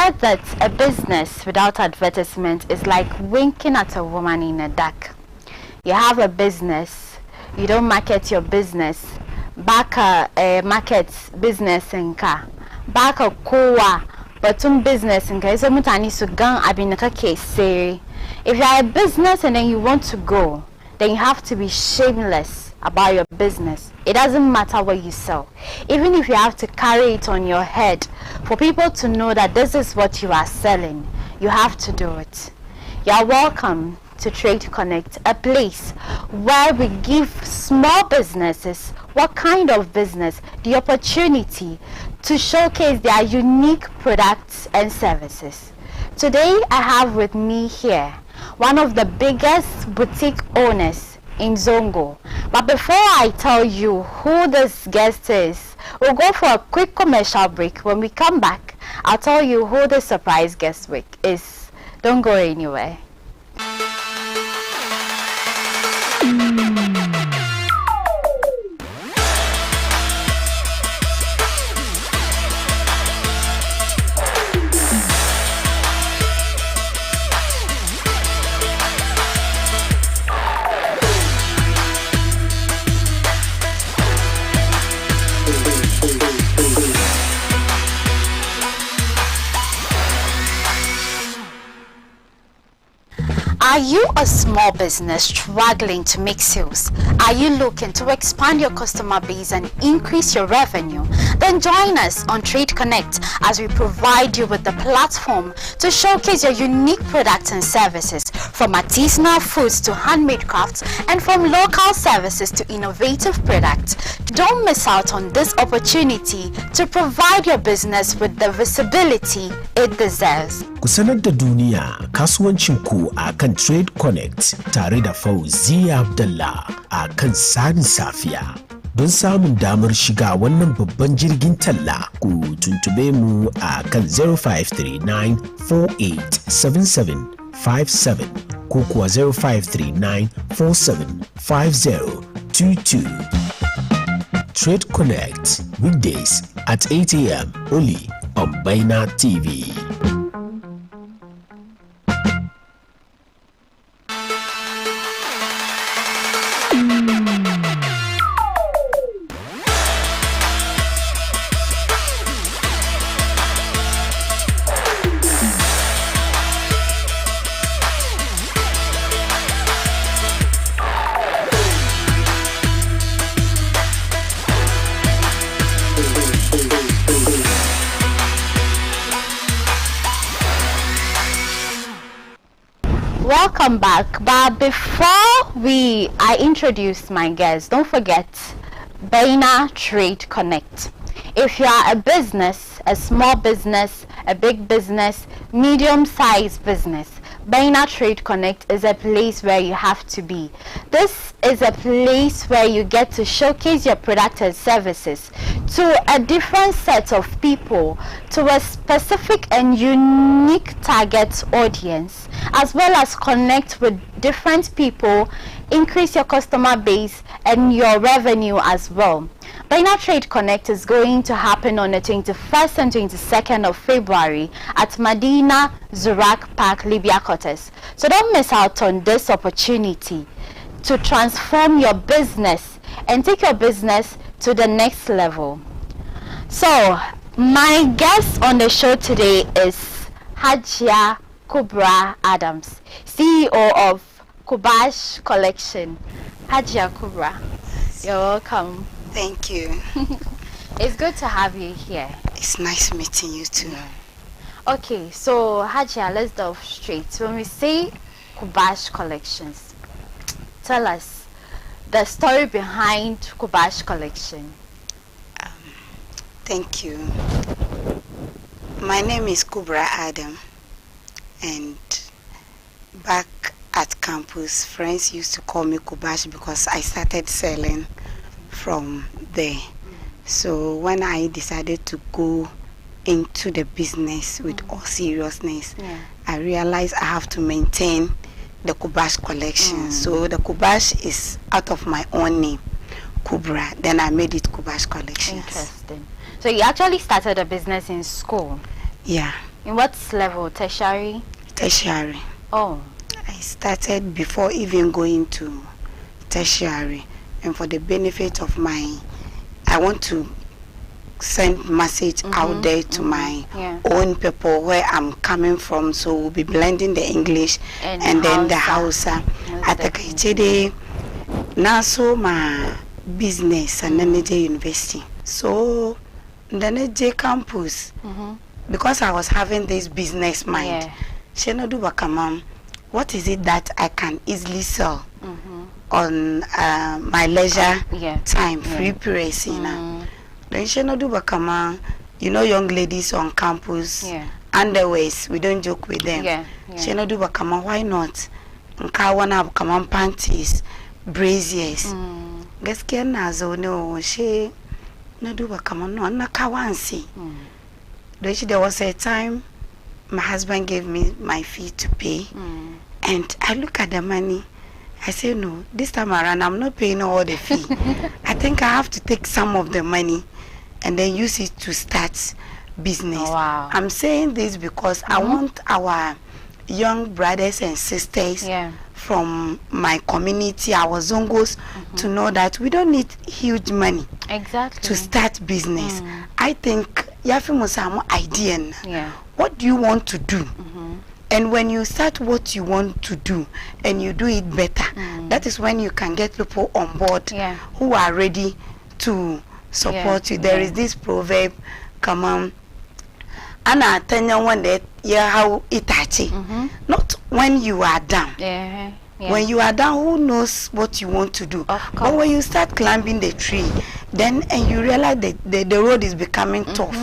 said that a business without advertisement is like winking at a woman in the dark. You have a business, you don't market your business, back a market business in car, back a koa, but some business in car. So mutani so gang abinaka case. If you are a business and then you want to go, then you have to be shameless about your business. It doesn't matter what you sell. Even if you have to carry it on your head for people to know that this is what you are selling, you have to do it. You are welcome to Trade Connect, a place where we give small businesses, what kind of business, the opportunity to showcase their unique products and services. Today I have with me here one of the biggest boutique owners in Zongo. But before I tell you who this guest is, we'll go for a quick commercial break. When we come back, I'll tell you who the surprise guest is. Don't go anywhere. Are you a small business struggling to make sales? Are you looking to expand your customer base and increase your revenue? Then join us on Trade Connect as we provide you with the platform to showcase your unique products and services, from artisanal foods to handmade crafts, and from local services to innovative products. Don't miss out on this opportunity to provide your business with the visibility it deserves. Ku sanar da duniya kasuwancinku a kan Trade Connect tare da Fauziya Abdullah a kan Tsarin Safiya. Don samun damar shiga wannan babban jirgin talla, ku tuntube mu a kan 0539487757 ko kuwa 0539475022. Trade Connect, weekdays at 8 a.m. only on Baina TV. Welcome back. But before I introduce my guest, don't forget Baina Trade Connect. If you are a business, a small business, a big business, medium-sized business, Baina Trade Connect is a place where you have to be. This is a place where you get to showcase your product and services to a different set of people, to a specific and unique target audience, as well as connect with different people, increase your customer base and your revenue as well. Baina Trade Connect is going to happen on the 21st and 22nd of February at Medina Zurak Park, Libya Quarters. So don't miss out on this opportunity to transform your business and take your business to the next level. So my guest on the show today is Hajia Kubra Adams, CEO of Kubash Collection. Hajia Kubra, you're welcome. Thank you. It's good to have you here. It's nice meeting you too. Okay, so Hajia, let's dive straight. When we say Kubash Collections, tell us the story behind Kubash Collection. Thank you. My name is Kubra Adam, and back at campus, friends used to call me Kubash because I started selling from there. So when I decided to go into the business with all seriousness, I realized I have to maintain the Kubash collection. So the Kubash is out of my own name, Kubra. Then I made it Kubash Collections. Interesting. So you actually started a business in school? Yeah. In what level? Tertiary? Tertiary. Oh. I started before even going to tertiary, and for the benefit of I want to send message out there to my own people where I'm coming from, so we'll be blending the English and then the Hausa. At the Kaichede, now so my business and then the university. So then the campus, because I was having this business mind, she no do bakamam. What is it that I can easily sell on my leisure time, free periods, Then she no do bakama, young ladies on campus, underwears, we don't joke with them. She no do bakama, why not? Nka wana bakama panties, braziers. Gaskiya na zo no, she no do bakama no, na kawansi. Then there was a time my husband gave me my fee to pay, and I look at the money. I say, no, this time around I'm not paying all the fee. I think I have to take some of the money and then use it to start business. Oh, wow. I'm saying this because I want our young brothers and sisters from my community, our Zongos, to know that we don't need huge money to start business. I think you have to idea. What do you want to do? And when you start what you want to do and you do it better, that is when you can get people on board who are ready to support you. There is this proverb, come on, Anna tanya one that how itachi. Not when you are down. When you are down, who knows what you want to do? But when you start climbing the tree, then and you realize that the road is becoming tough,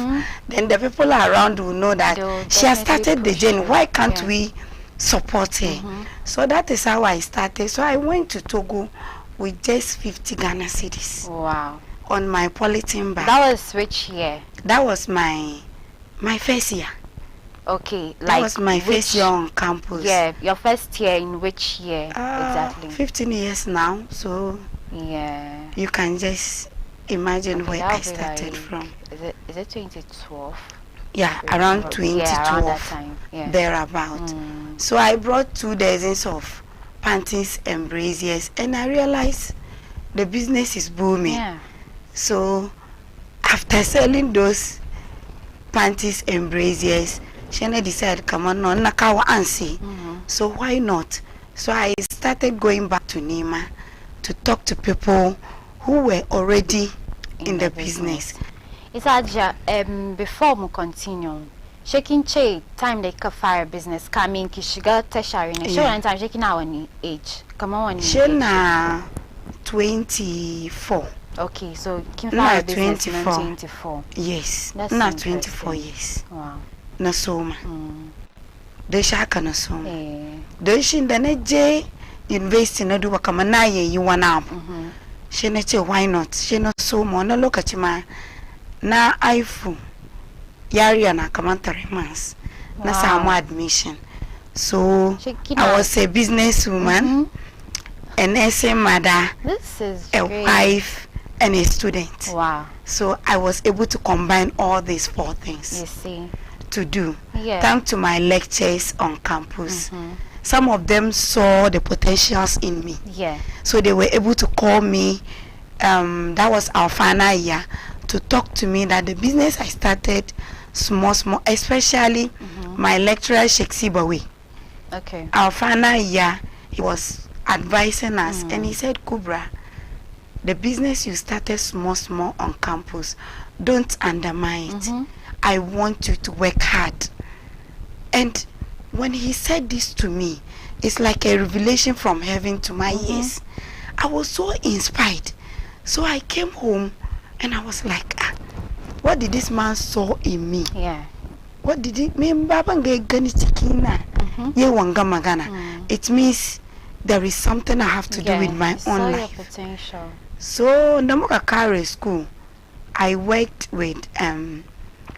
then the people around will know that she has started the journey. Why can't we support her? So that is how I started. So I went to Togo with just 50 Ghana cedis. Wow. On my polythene bag. That was which year? That was my first year. Okay, that was my first year on campus. Yeah, your first year in which year exactly? 15 years now, so you can just imagine where I started from. Is it 2012? Yeah, around 2012. Yeah, around that time. Thereabout. So I brought 2 dozens of panties and braziers, and I realized the business is booming. So after selling those panties and braziers, Shana decided, come on, no, nakawa ansi. So why not? So I started going back to Nima to talk to people who were already in the business. It's Aja, before we continue, shaking Che, time they can fire business, coming, Kishiga, Tesharin, show and time shaking our age. Come on, Shana 24. Okay, so now 24. Yes, that's not 24 years. Wow. Nasoma. The shaka nasoma. The shin the neje university no do wakama na ye you one up. She neche why not? She no so mo no look at ma na iPhone. Yari na kama 3 months. Na samu admission. So I was a businesswoman, an SM mother, a wife, and a student. Wow. So I was able to combine all these 4 things. You see. To do. Thanks to my lectures on campus. Some of them saw the potentials in me. So they were able to call me. That was our final year to talk to me that the business I started small, especially my lecturer Sheikh Sibawi. Okay. Our final year, he was advising us, and he said, Kubra, the business you started small on campus, don't undermine it. I want you to work hard. And when he said this to me, it's like a revelation from heaven to my ears. I was so inspired. So I came home and I was like, what did this man saw in me? What did he mean? It means there is something I have to do with my own life. Potential. So Namuka Kare School, I worked with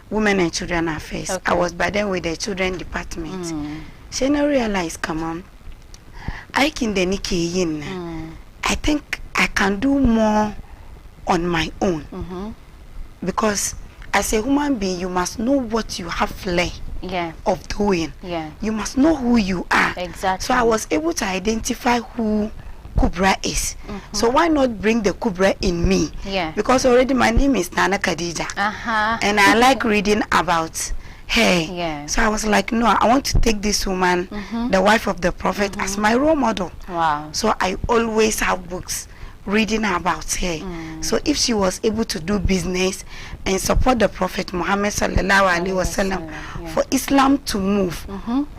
Women and Children Affairs. I was by then with the children department. She now realized, come on, I can the Nikki yin. I think I can do more on my own because as a human being, you must know what you have flair of doing. You must know who you are. Exactly. So I was able to identify who Kubra is. So why not bring the Kubra in me? Because already my name is Nana Khadija. And I like reading about her. So I was like, no, I want to take this woman, the wife of the Prophet, as my role model. Wow. So I always have books reading about her. So if she was able to do business and support the Prophet Muhammad sallallahu alaihi wasallam for Islam to move,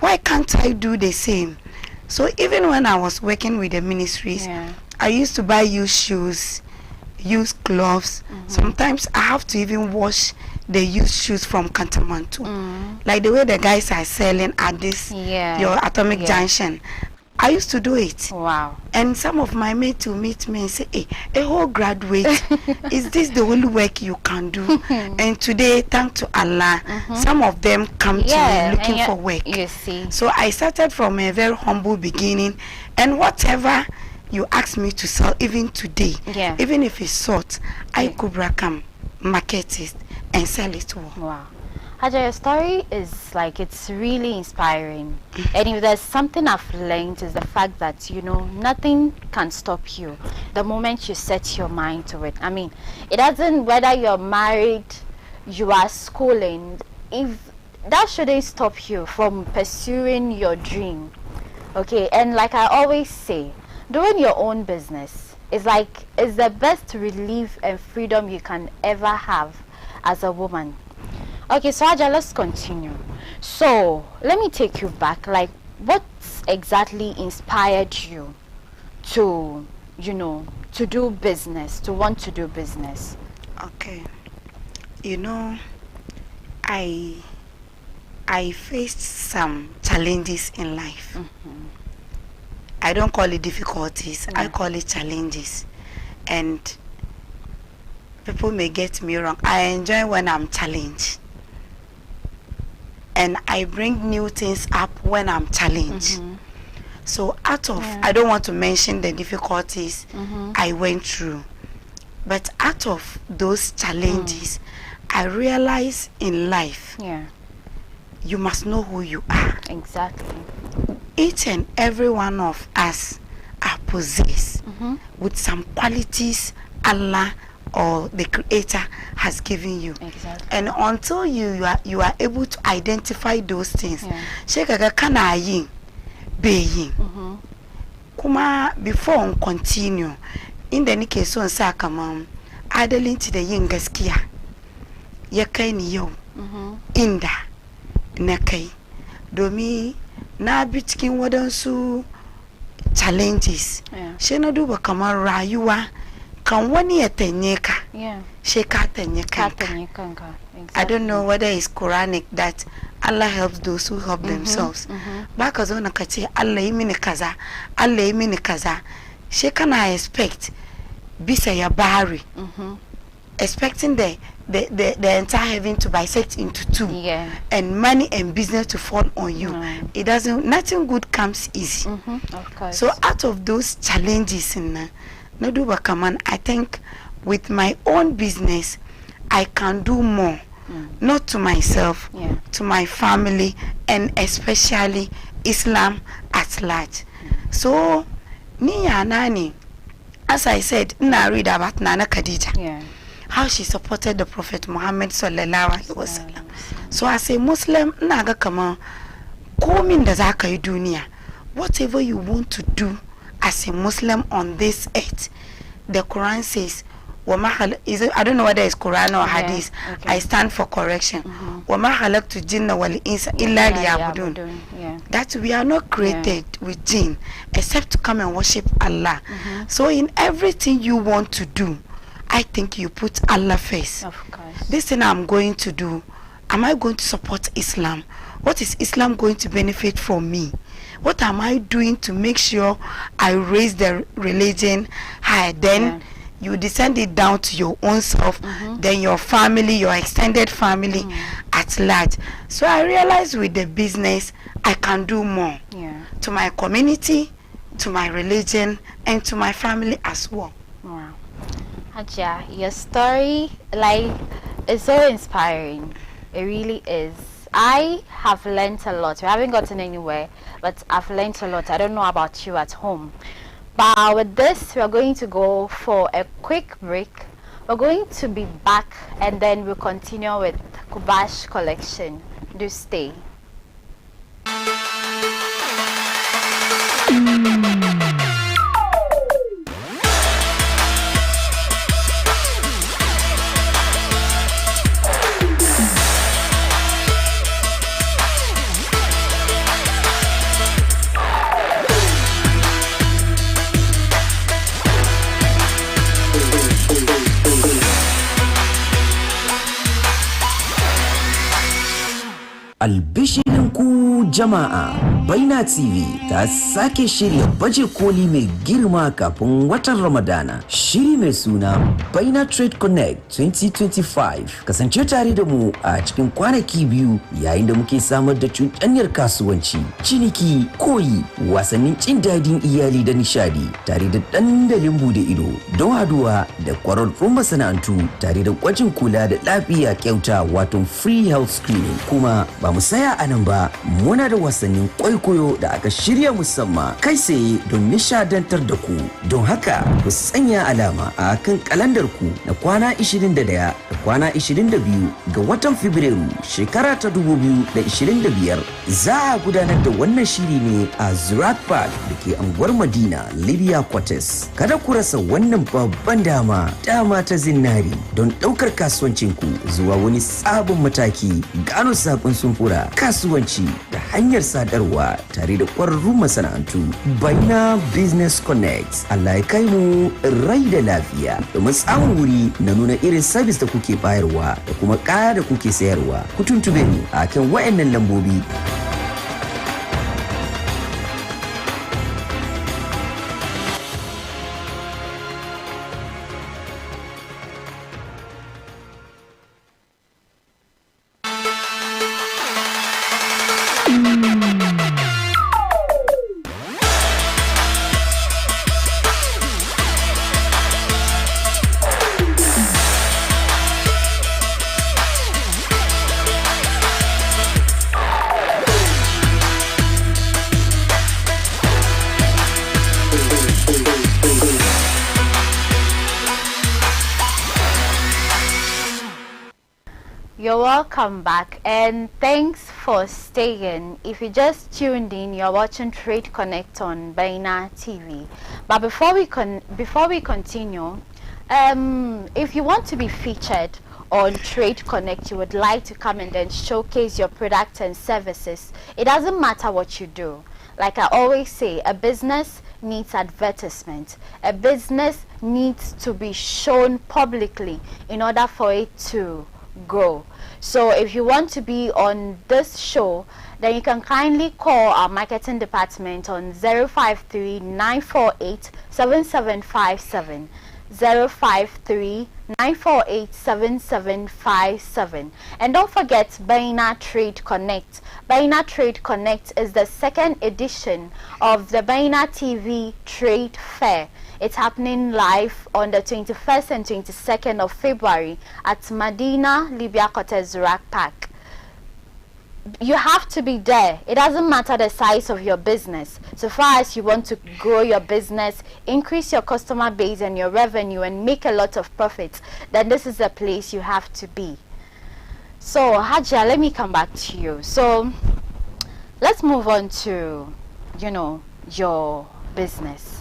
why can't I do the same? So even when I was working with the ministries, I used to buy used shoes, used gloves. Sometimes I have to even wash the used shoes from Kantamantu, like the way the guys are selling at this your Atomic Junction. I used to do it. Wow. And some of my mates will meet me and say, hey, a whole graduate, is this the only work you can do? And today, thanks to Allah, some of them come to me looking for work. You see. So I started from a very humble beginning, and whatever you ask me to sell, even today, even if it's short, I could come, market it, and sell it to her. Wow. Haja, your story is like, it's really inspiring. And if there's something I've learned is the fact that, you know, nothing can stop you the moment you set your mind to it. I mean, it doesn't, whether you're married, you are schooling, if that shouldn't stop you from pursuing your dream. Okay, and like I always say, doing your own business is like, it's the best relief and freedom you can ever have as a woman. Okay, so Haja, let's continue. So let me take you back. Like, what exactly inspired you to, you know, to do business, to want to do business? Okay, you know, I faced some challenges in life. I don't call it difficulties. I call it challenges. And people may get me wrong. I enjoy when I'm challenged. And I bring new things up when I'm challenged. So out of, I don't want to mention the difficulties I went through, but out of those challenges, I realize in life, you must know who you are. Exactly. Each and every one of us are possessed with some qualities Allah or the Creator has given you. Exactly. And until you are able to identify those things, shekaga kana yin being. Kuma before on continue in the case on sakamam adalin to the yin gaskiya ya kai ni yau inda na kai domi na bi cikin wadansu challenges she na duba kamar rayuwa kan wani ya tanye ka she ka tanye kanka. I don't know whether it's Quranic that Allah helps those who help themselves. Baka zo na kace Allah yi mini kaza, Allah yi mini kaza, she kana expect bisa ya bari, expecting the entire heaven to bisect into two, and money and business to fall on you. It doesn't, nothing good comes easy. Of course. So out of those challenges in Naduba Kaman, I think with my own business I can do more, not to myself, to my family, and especially Islam at large. So ni ya nani, as I said, I read about Nana Khadija, how she supported the Prophet Muhammad sallallahu alaihi wasallam. So as a Muslim, naga kama komin da zaka yi duniya, whatever you want to do as a Muslim on this earth, the Quran says, I don't know whether it's Quran or Hadith. I stand for correction. وَمَا خَلَقْتُ الْجِنَّ وَالْإِنسَ إِلَّا لِيَعْبُدُونَ. That we are not created with jinn except to come and worship Allah. So in everything you want to do, I think you put Allah first. Of course. This thing I'm going to do, am I going to support Islam? What is Islam going to benefit from me? What am I doing to make sure I raise the religion higher? Then you descend it down to your own self, then your family, your extended family at large. So I realized with the business, I can do more to my community, to my religion, and to my family as well. Wow. Haja, your story, like, It's so inspiring. It really is. I have learnt a lot. We haven't gotten anywhere, but I've learnt a lot. I don't know about you at home. But with this, we're going to go for a quick break. We're going to be back and then we'll continue with Kubash collection. Do stay. Albishirinku jama'a, Baina TV ta sake shirya baje koli mai girma kafin watan Ramadana. Shiri mai suna Baina Trade Connect 2025. Kasance tare da mu a cikin kwanaki biyu yayin da muke samar da cuɗanyar kasuwanci, ciniki, koyi, wasannin jin dadin iyali da nishadi tare da dandalin bude ido don haduwa da kwararrun masana'antu tare da gwajin kula da lafiya kyauta wato free health screening. Kuma ba mu saya a nan ba, muna da wasannin kwaikwayo da aka shirya musamman kai tsaye don nishadantar da ku. Don haka ku sanya alama a kan kalandar ku na kwana 21 da kwana 22 ga watan Fabrairu shekara ta 2025. Za a gudanar da wannan shiri ne a Zurat Park da ke anguwar Madina, Libya Quarters. Kada ku rasa wannan babban dama ta zinari don ɗaukar kasuwancinku zuwa wani sabon mataki, gano sabon sumfura kasuwanci da hanyar sadarwa tare da ƙwararrun masana'antu. Baina Business Connect. Allah ya kai mu rai da lafiya domin samun wuri na nuna irin sabis da kuke bayarwa da kuma kaya da kuke sayarwa. Ku tuntube ni a kan wayannan lambobi. You're welcome back and thanks for staying. If you just tuned in, you're watching Trade Connect on Baina TV. But before we continue, if you want to be featured on Trade Connect, you would like to come and then showcase your products and services, it doesn't matter what you do. Like I always say, a business needs advertisement. A business needs to be shown publicly in order for it to grow. So if you want to be on this show, then you can kindly call our marketing department on 053-948-7757, 053-948-7757. And don't forget Baina Trade Connect. Baina Trade Connect is the second edition of the Baina TV Trade Fair. It's happening live on the 21st and 22nd of February at Medina, Libya Quarters, Zurat Park. You have to be there. It doesn't matter the size of your business. So far as you want to grow your business, increase your customer base and your revenue and make a lot of profits, then this is the place you have to be. So Hajia, let me come back to you. So let's move on to, your business.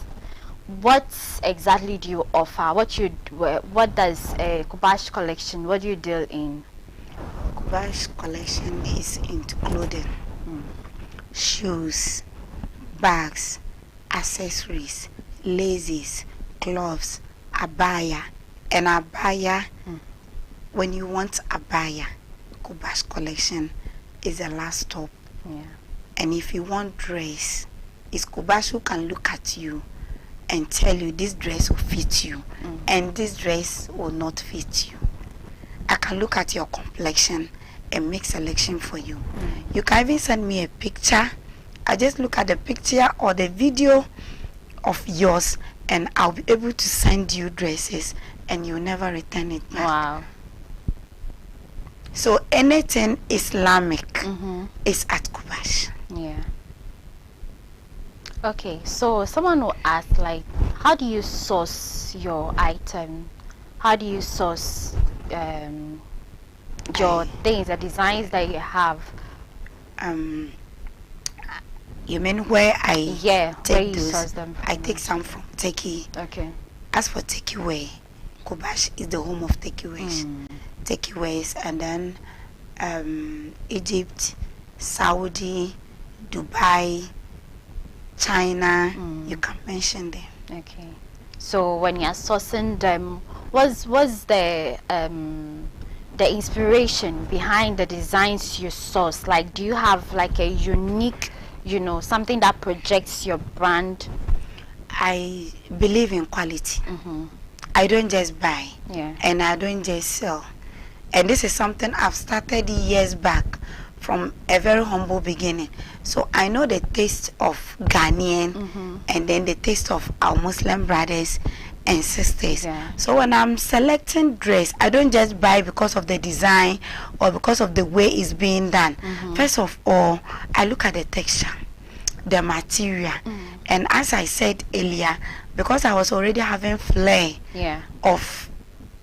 What exactly do you offer? What does a Kubash collection, what do you deal in? Kubash collection is into clothing, shoes, bags, accessories, laces, gloves, abaya. And abaya, when you want abaya, Kubash collection is the last stop. Yeah. And if you want dress, it's Kubash who can look at you and tell you this dress will fit you and this dress will not fit you. I can look at your complexion and make selection for you. You can even send me a picture. I just look at the picture or the video of yours and I'll be able to send you dresses and you'll never return it back. Wow. So anything Islamic is at Kubash. Yeah. Okay, so someone will ask, like, how do you source your item? How do you source your things, the designs that you have? You mean where I take where you those? source them from? I take some from Turkey. Okay. As for Turkey way, Kubash is the home of Turkey ways. Turkey ways, and then Egypt, Saudi, Dubai, China, you can mention them. Okay. So when you're sourcing them, what's the inspiration behind the designs you source? Like, do you have like a unique, something that projects your brand? I believe in quality. I don't just buy, and I don't just sell. And this is something I've started years back from a very humble beginning. So I know the taste of Ghanaian and then the taste of our Muslim brothers and sisters. So when I'm selecting dress, I don't just buy because of the design or because of the way it's being done. First of all, I look at the texture, the material, and as I said earlier, because I was already having flair of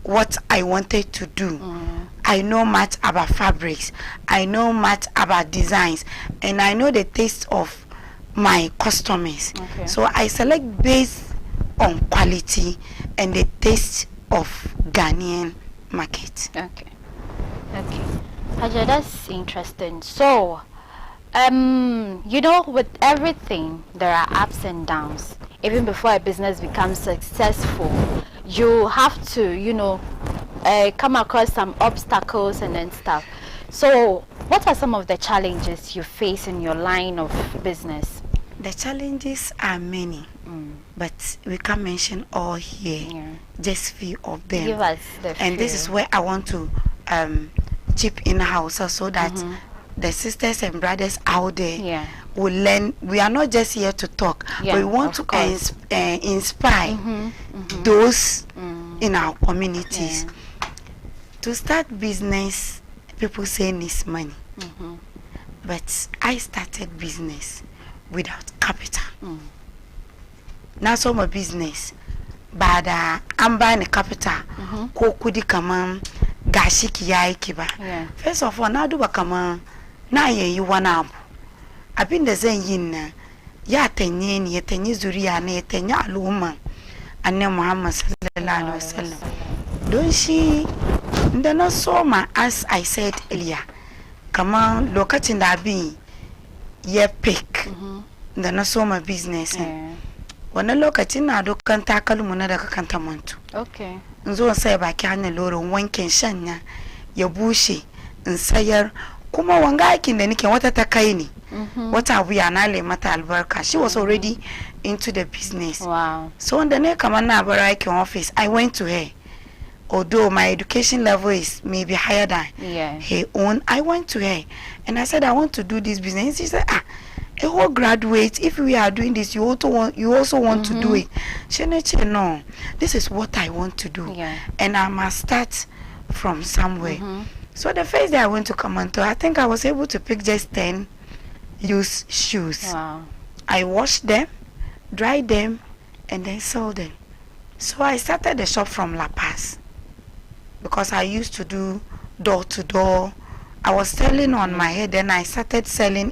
what I wanted to do, I know much about fabrics, I know much about designs, and I know the taste of my customers. So I select based on quality and the taste of Ghanaian market. Okay. Haja, that's interesting. So with everything there are ups and downs. Even before a business becomes successful, you have to come across some obstacles and then stuff. So what are some of the challenges you face in your line of business? The challenges are many, but we can't mention all here. Just few of them. Give us the and few. This is where I want to chip in house so that the sisters and brothers out there will learn. We are not just here to talk, but we want to inspire those in our communities. To start business, people say needs money, but I started business without capital. Now so my business, but I'm buying a capital. Kudi kaman gashi kiyai kiba. First of all, now do bakama na ye you one up. I've been the same yin ya tenye ni tenye zuriya ne tenye aluma. Anne Muhammad sallallahu alaihi wasallam. Don't she? Then so ma, as I said earlier, come on, look at in that be ye pick. Then so my business. When I look at in I do can't tackle monada cantamonto. Okay. Nzo say ba kyane loro wanken shanya ya bushe in sayar kuma wanga aikin da nake wata ta kai ni. Wata abu ya nale mata albarka. She was already into the business. Wow. So when the ne come na baraki office, I went to her. Although my education level is maybe higher than her own, I went to her and I said I want to do this business. She said, a whole graduate, if we are doing this, you also want to do it. She said, no, this is what I want to do, and I must start from somewhere. So the first day I went to Kamanto, I think I was able to pick just 10 used shoes. Wow. I washed them, dried them, and then sold them. So I started the shop from La Paz because I used to do door to door. I was selling on my head, then I started selling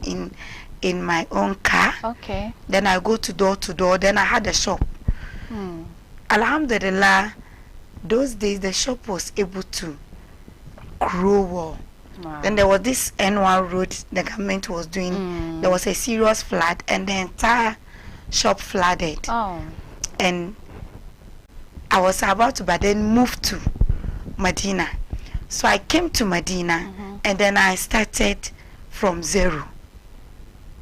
in my own car. Okay. Then I go to door, then I had a shop. Alhamdulillah, those days the shop was able to grow well. Wow. Then there was this annual road the government was doing. There was a serious flood and the entire shop flooded. And I was about to but then move to Medina. So I came to Medina and then I started from zero.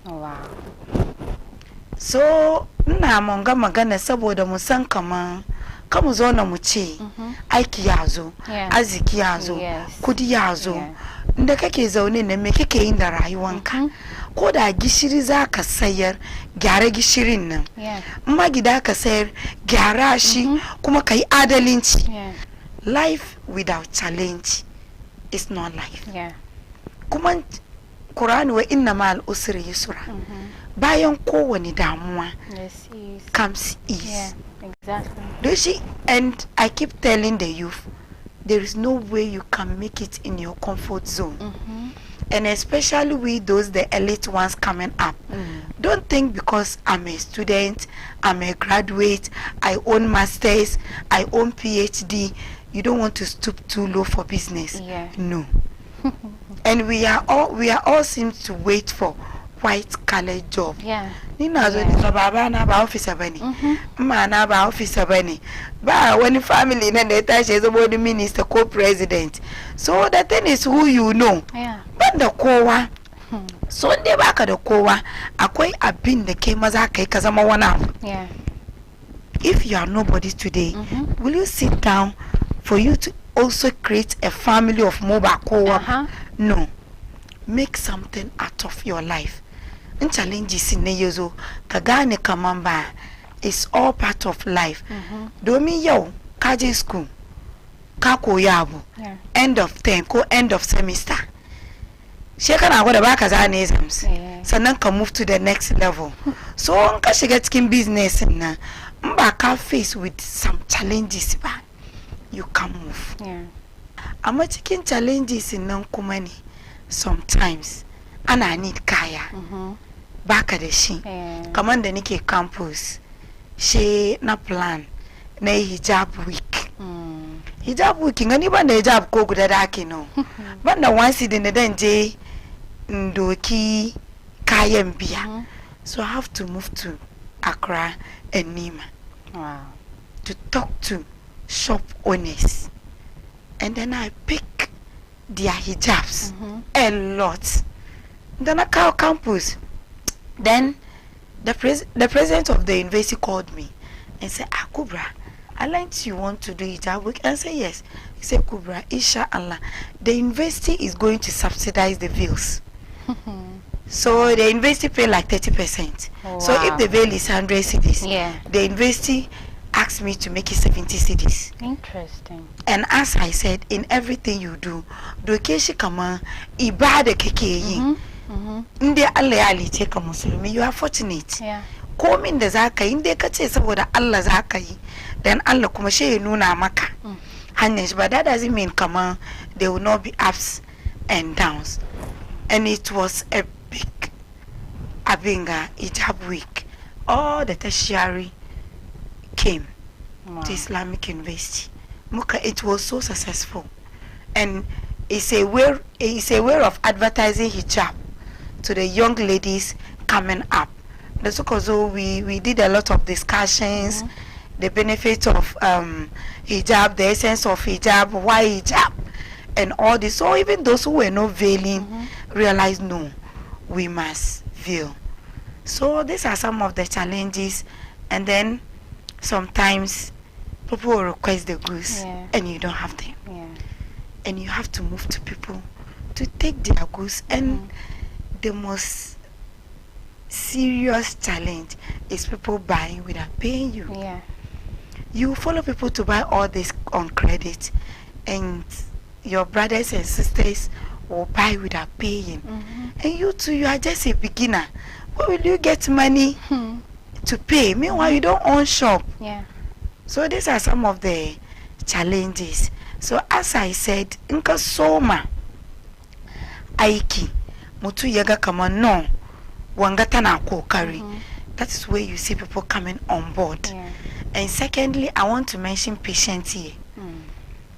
Wow. So na monga magana saboda mu san kaman kamu zo na mu ce aiki ya zo, arziki ya zo, kudi ya zo. Inda kake zaune ne me kake yin da rayuwanka? Ko da gishiri za ka sayar, gyara gishirin nan. Amma gida ka sayar, gyara shi kuma kai adalinci. Life without challenge is not life. Yeah. Kuma Quran wa inna ma'al usri yusra. Bayan kowane damuwa comes ease. Yeah, exactly. Do you see? And I keep telling the youth, there is no way you can make it in your comfort zone. And especially with those the elite ones coming up. Don't think because I'm a student, I'm a graduate, I own masters, I own PhD, you don't want to stoop too low for business. Yeah. No. And we are all seems to wait for white collar job. Yeah. Nina zo ni baba na ba officer bane. Ma na ba officer bane. Ba wani family na da tashi zo body minister ko president. So the thing is who you know. Yeah. Banda kowa. So dai baka da kowa akwai abin da kai maza kai ka zama wani abu. Yeah. If you are nobody today, will you sit down for you to also create a family of mobile kowa? No. Make something out of your life. In challenges in yezo kagane kamamba is all part of life. Domi yo kaje school ka koya abu end of term ko end of semester. Shekara gwada baka zane exams. Sannan ka move to the next level. So in ka shiga cikin business na mba ka face with some challenges ba you can move. Amma cikin challenges nan kuma ne sometimes ana need kaya. Baka da shi. Kamar da nike campus she na plan na hijab week. Hijab week ngani ban da hijab ko guda da ake no. Ban da one seed da dan je ndoki kayan biya. So I have to move to Accra and Nima. Wow. To talk to shop owners. And then I pick their hijabs a lot. Then I call campus. Then the president of the university called me and said, Kubra, I learned you want to do hijab week. And I said, yes. He said, Kubra, inshallah, the university is going to subsidize the veils. So the university pay like 30%. Wow. So if the veil is 100 cedis, the university asked me to make it 70 cedis. Interesting. And as I said, in everything you do, dokeshi kama ibada keke yi. Inde Allah ya halice ka musulmi, you are fortunate. Komin da zaka yi, inde kace saboda Allah zaka yi, then Allah kuma shi ya nuna maka hanyar shi. But that doesn't mean kama there will not be ups and downs. And it was a big Abinga hijab week. All the tertiary came to Islamic University. Muka, it was so successful, and it's a way of advertising hijab to the young ladies coming up. That's because we did a lot of discussions, the benefits of hijab, the essence of hijab, why hijab, and all this. So even those who were not veiling realized, no, we must veil. So these are some of the challenges, and then sometimes people will request the goods and you don't have them. And you have to move to people to take their goods. And the most serious challenge is people buying without paying you. You follow people to buy all this on credit, and your brothers and sisters will buy without paying. And you too, you are just a beginner. Where will you get money to pay? Meanwhile, you don't own shop. So these are some of the challenges. So as I said, inka soma aiki mutu yaga kama no wangata na kokari. That is where you see people coming on board. And secondly, I want to mention patience here.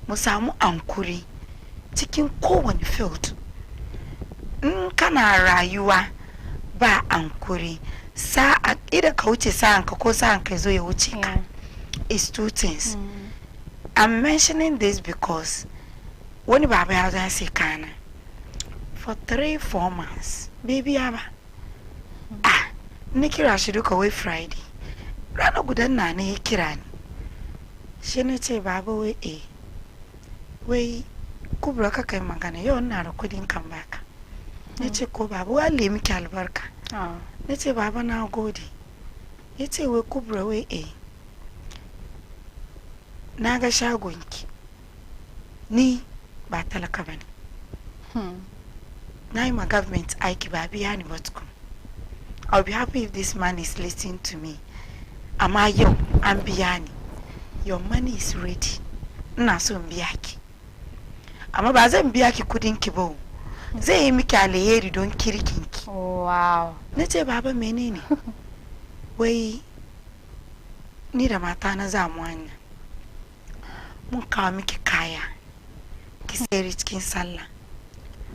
Musamu ankuri cikin kowane field. Kana rayuwa ba ankuri. Sa'a ida ka wuce sa'anka ko sa'anka zo ya wuce ka. It's two things. I'm mentioning this because when Baba Yaza say kana for 3-4 months, baby Aba, nikira shiduka we Friday. Rana gudan na ne kira ni. Shi ne ce Baba we wai Kubra ka kai magana yau na da kudin kan baka. Ne ce ko Baba wa le miki albarka. Ne ce Baba na gode. Ya ce wai Kubra wai na ga shagonki ni ba talaka bane. Now my government, I keep Abiani Botkum. I'll be happy if this man is listening to me. Am I yo? I'm Biani. Your money is ready. Naso Mbiaki. Ama baza Mbiaki couldn't kibo. Ze imika aleyeri don kirikinki. Oh, wow. Nete baba menini. Wei nira matana za mwanya. Muka miki kaya. Kiseri chikin salla.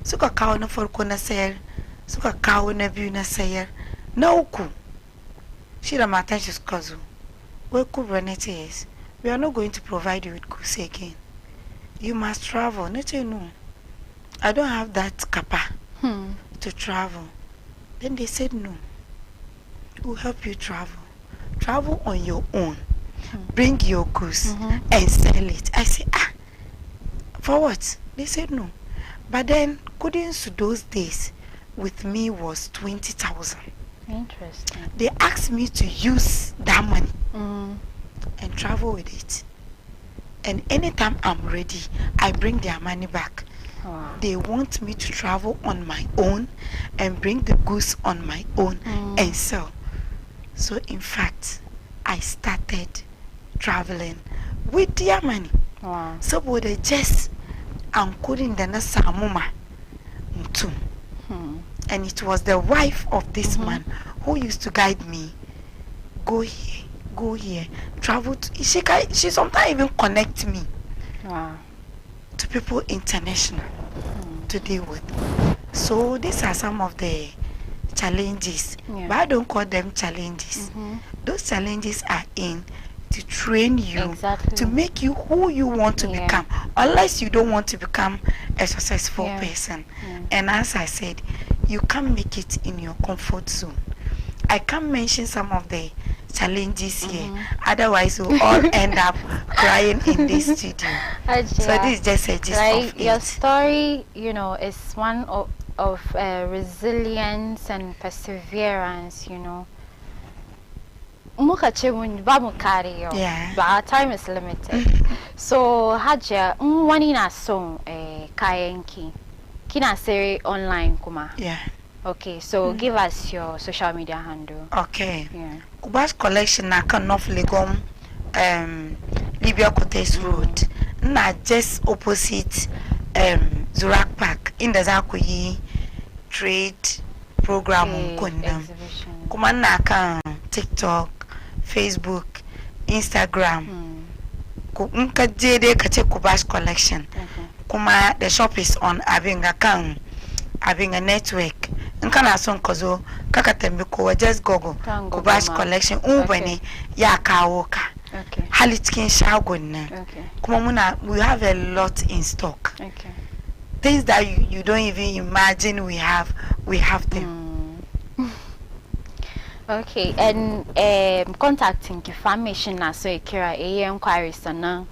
Suka kawo na farko na sayar. Suka kawo na biyu na sayar. Na uku. Shira matan shi suka zo. Wai kubra nete yes. We are not going to provide you with goods again. You must travel. Nete no. I don't have that kapa to travel. Then they said no. We'll help you travel. Travel on your own. Bring your goods and sell it. I said, for what? They said no. But then, couldn't those days with me was 20,000. Interesting. They asked me to use that money and travel with it. And anytime I'm ready, I bring their money back. Wow. They want me to travel on my own and bring the goods on my own and sell. So in fact, I started traveling with their money. Wow. So would they just couldn't the Nasamuma and it was the wife of this man who used to guide me. Go here, travel to she sometimes even connect me to people international to deal with. So these are some of the challenges, but I don't call them challenges. Those challenges are in to train you to make you who you want to become, unless you don't want to become a successful person. And as I said, you can't make it in your comfort zone. I can't mention some of the challenges here, otherwise we'll all end up crying in this studio. So this is just a gist of it. Your story, you know, is one of resilience and perseverance, you know. Yeah. But our time is limited. So Haja, wani na song kayenki. Kina seri online kuma. Yeah. Okay, so give us your social media handle. Okay. Yeah. Kuba's collection na kan North Legom Libya Cotes Road. Na just opposite Zurak Park in the Zakuyi trade program Exhibition. Kuma na kan TikTok, Facebook, Instagram. Nka jede kache Kuba's collection. Kuma the shop is on having a network. Nka na son kozo kakatembe ko just Google Kuba's collection ubani ya kawo ka. Okay. Halitkin shagon na. Okay. Kuma we have a lot in stock. Okay. Things that you don't even imagine we have them. Okay, and contacting information na so ikira inquiries na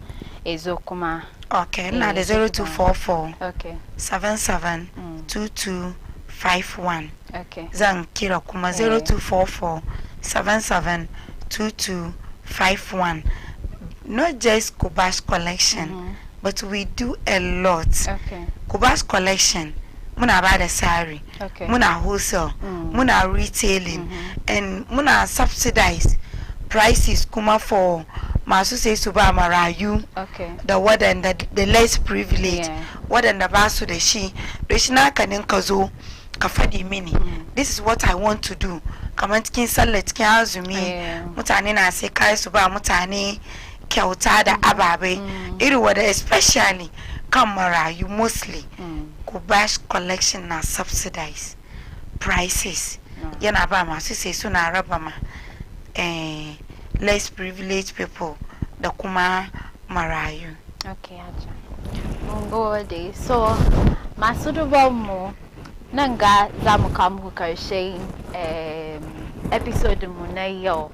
ezokuma. Okay, now the 0244 Okay. 77 2251. Okay. Zan kira kuma 0244 77 2251. Not just Kuba's collection, but we do a lot. Okay. Kuba's collection, muna bada sari, Okay. muna wholesale, muna retailing, and muna subsidize prices kuma for masu say suba marayu. Okay. The what and the less privileged, Yeah. what and the basu the she na kanin kazo kafadi mini. This is what I want to do. Kamantikin sallet kin azumi mutane na sai kai suba mutane kyauta da ababe iri wada especially kan marayu mostly Kuba's collection na subsidize prices yana ba masu sai suna raba ma less privileged people da kuma marayu. Okay, Aja. Ngode. So, masudu mo nanga zamu kamu karshe episode mu na yau.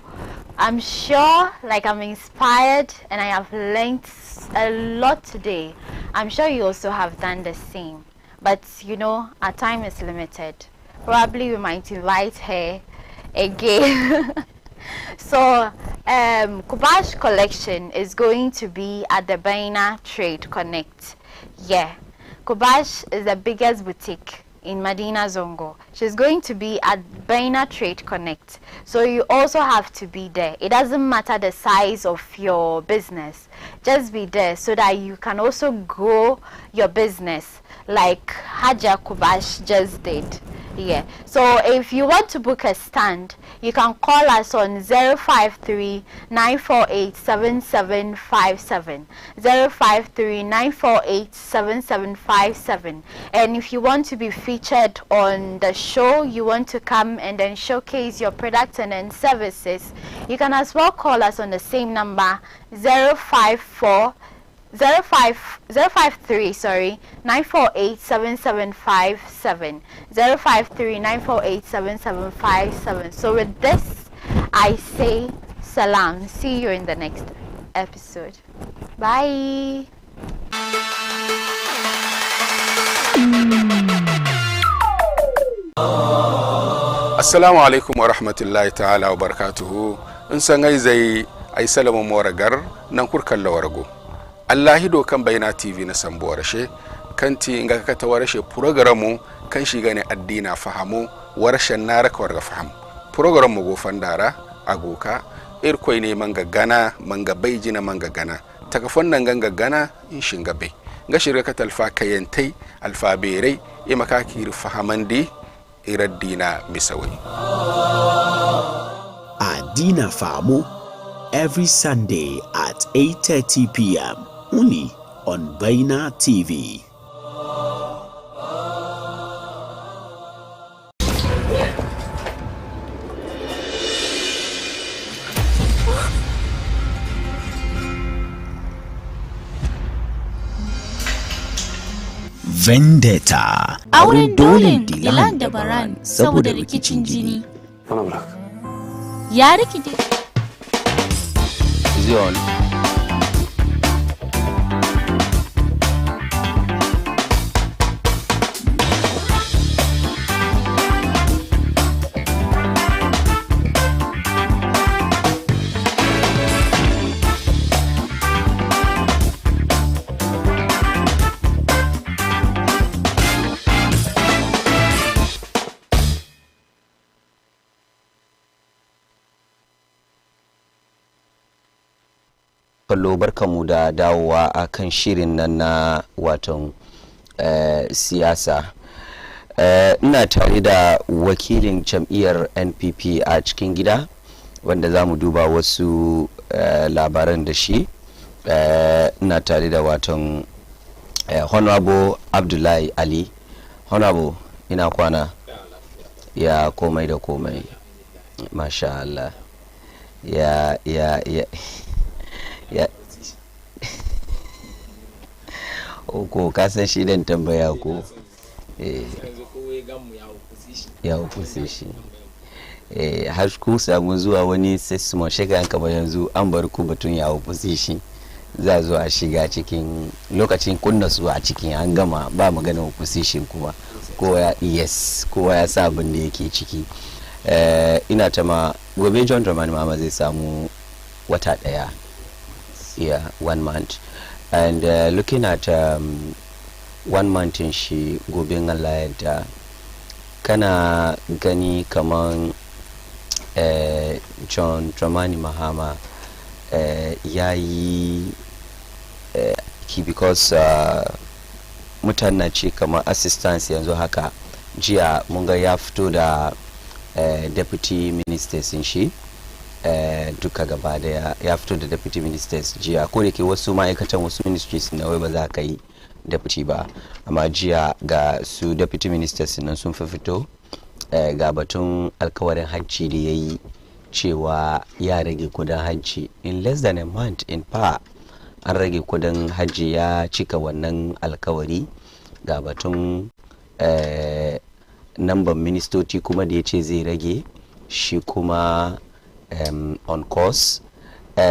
I'm sure, like, I'm inspired and I have learned a lot today. I'm sure you also have done the same. But, you know, our time is limited. Probably we might invite her again. So, Kubash collection is going to be at the Baina Trade Connect. Yeah. Kubash is the biggest boutique in Medina Zongo. She's going to be at Baina Trade Connect. So you also have to be there. It doesn't matter the size of your business. Just be there so that you can also grow your business like Haja Kubash just did. Yeah. So if you want to book a stand, you can call us on 053-948-7757. 053-948-7757. And if you want to be featured on the show, you want to come and then showcase your products and then services, you can as well call us on the same number 053-948-7757. 053-948-7757. So with this, I say salam. See you in the next episode. Bye. Assalamu alaikum wa rahmatullahi ta'ala wa barakatuhu. In san zai ai salamu moragar nan kurkan lawargo. Allah hido kan Baina TV na sambo rashe kanti inga ka ta warashe programu kan shiga ne addina fahamu warashen na raka warga faham. Programu go fandara agoka irkoi ne manga gana manga baijina manga gana taka fonnan ganga gana in shinga bai ga shirga ka talfa kayantai alfa berai e makaki fahamandi iraddina misawai. Addina Fahamu every Sunday at 8:30 p.m. only on Baina TV. Vendetta. Auren dolin Dilan da Baran saboda rikicin jini. Ya rikice. Zion. kallo barkamu da dawowa a kan shirin nan na watan siyasa. Ina tare da wakilin jam'iyyar NPP a cikin gida wanda za mu duba wasu labaran da shi. Ina tare da watan Honorable Abdullahi Ali. Honorable, ina kwana ya komai da komai. Masha Allah. Ya ko kasan shi dan tambaya ko ya opposition har ku samu zuwa wani session shekaran kaba yanzu an bar ku batun ya opposition za zo a shiga cikin lokacin kunna su a cikin an gama ba maganar opposition kuma kowa ya sa abin da yake ciki. Ina tama gobe John Dramani Mama zai samu wata daya, 1 month, and looking at 1 month in shi gobe Allah yadda kana gani kaman John Dramani Mahama yayi because mutane ce kamar assistance yanzu haka jiya mun ga ya fito da deputy ministers in shi duka gaba daya ya fito da deputy ministers jiya, ko da ke wasu ma'aikatan wasu ministries na wai ba za ka yi deputy ba, amma jiya ga su deputy ministers nan sun fito ga batun alkawarin hajji da ya yi cewa ya rage kudin hajji in less than a month in power. An rage kudin hajji, ya cika wannan alkawari. Ga batun number ministoci kuma da ya ce zai rage shi kuma on course.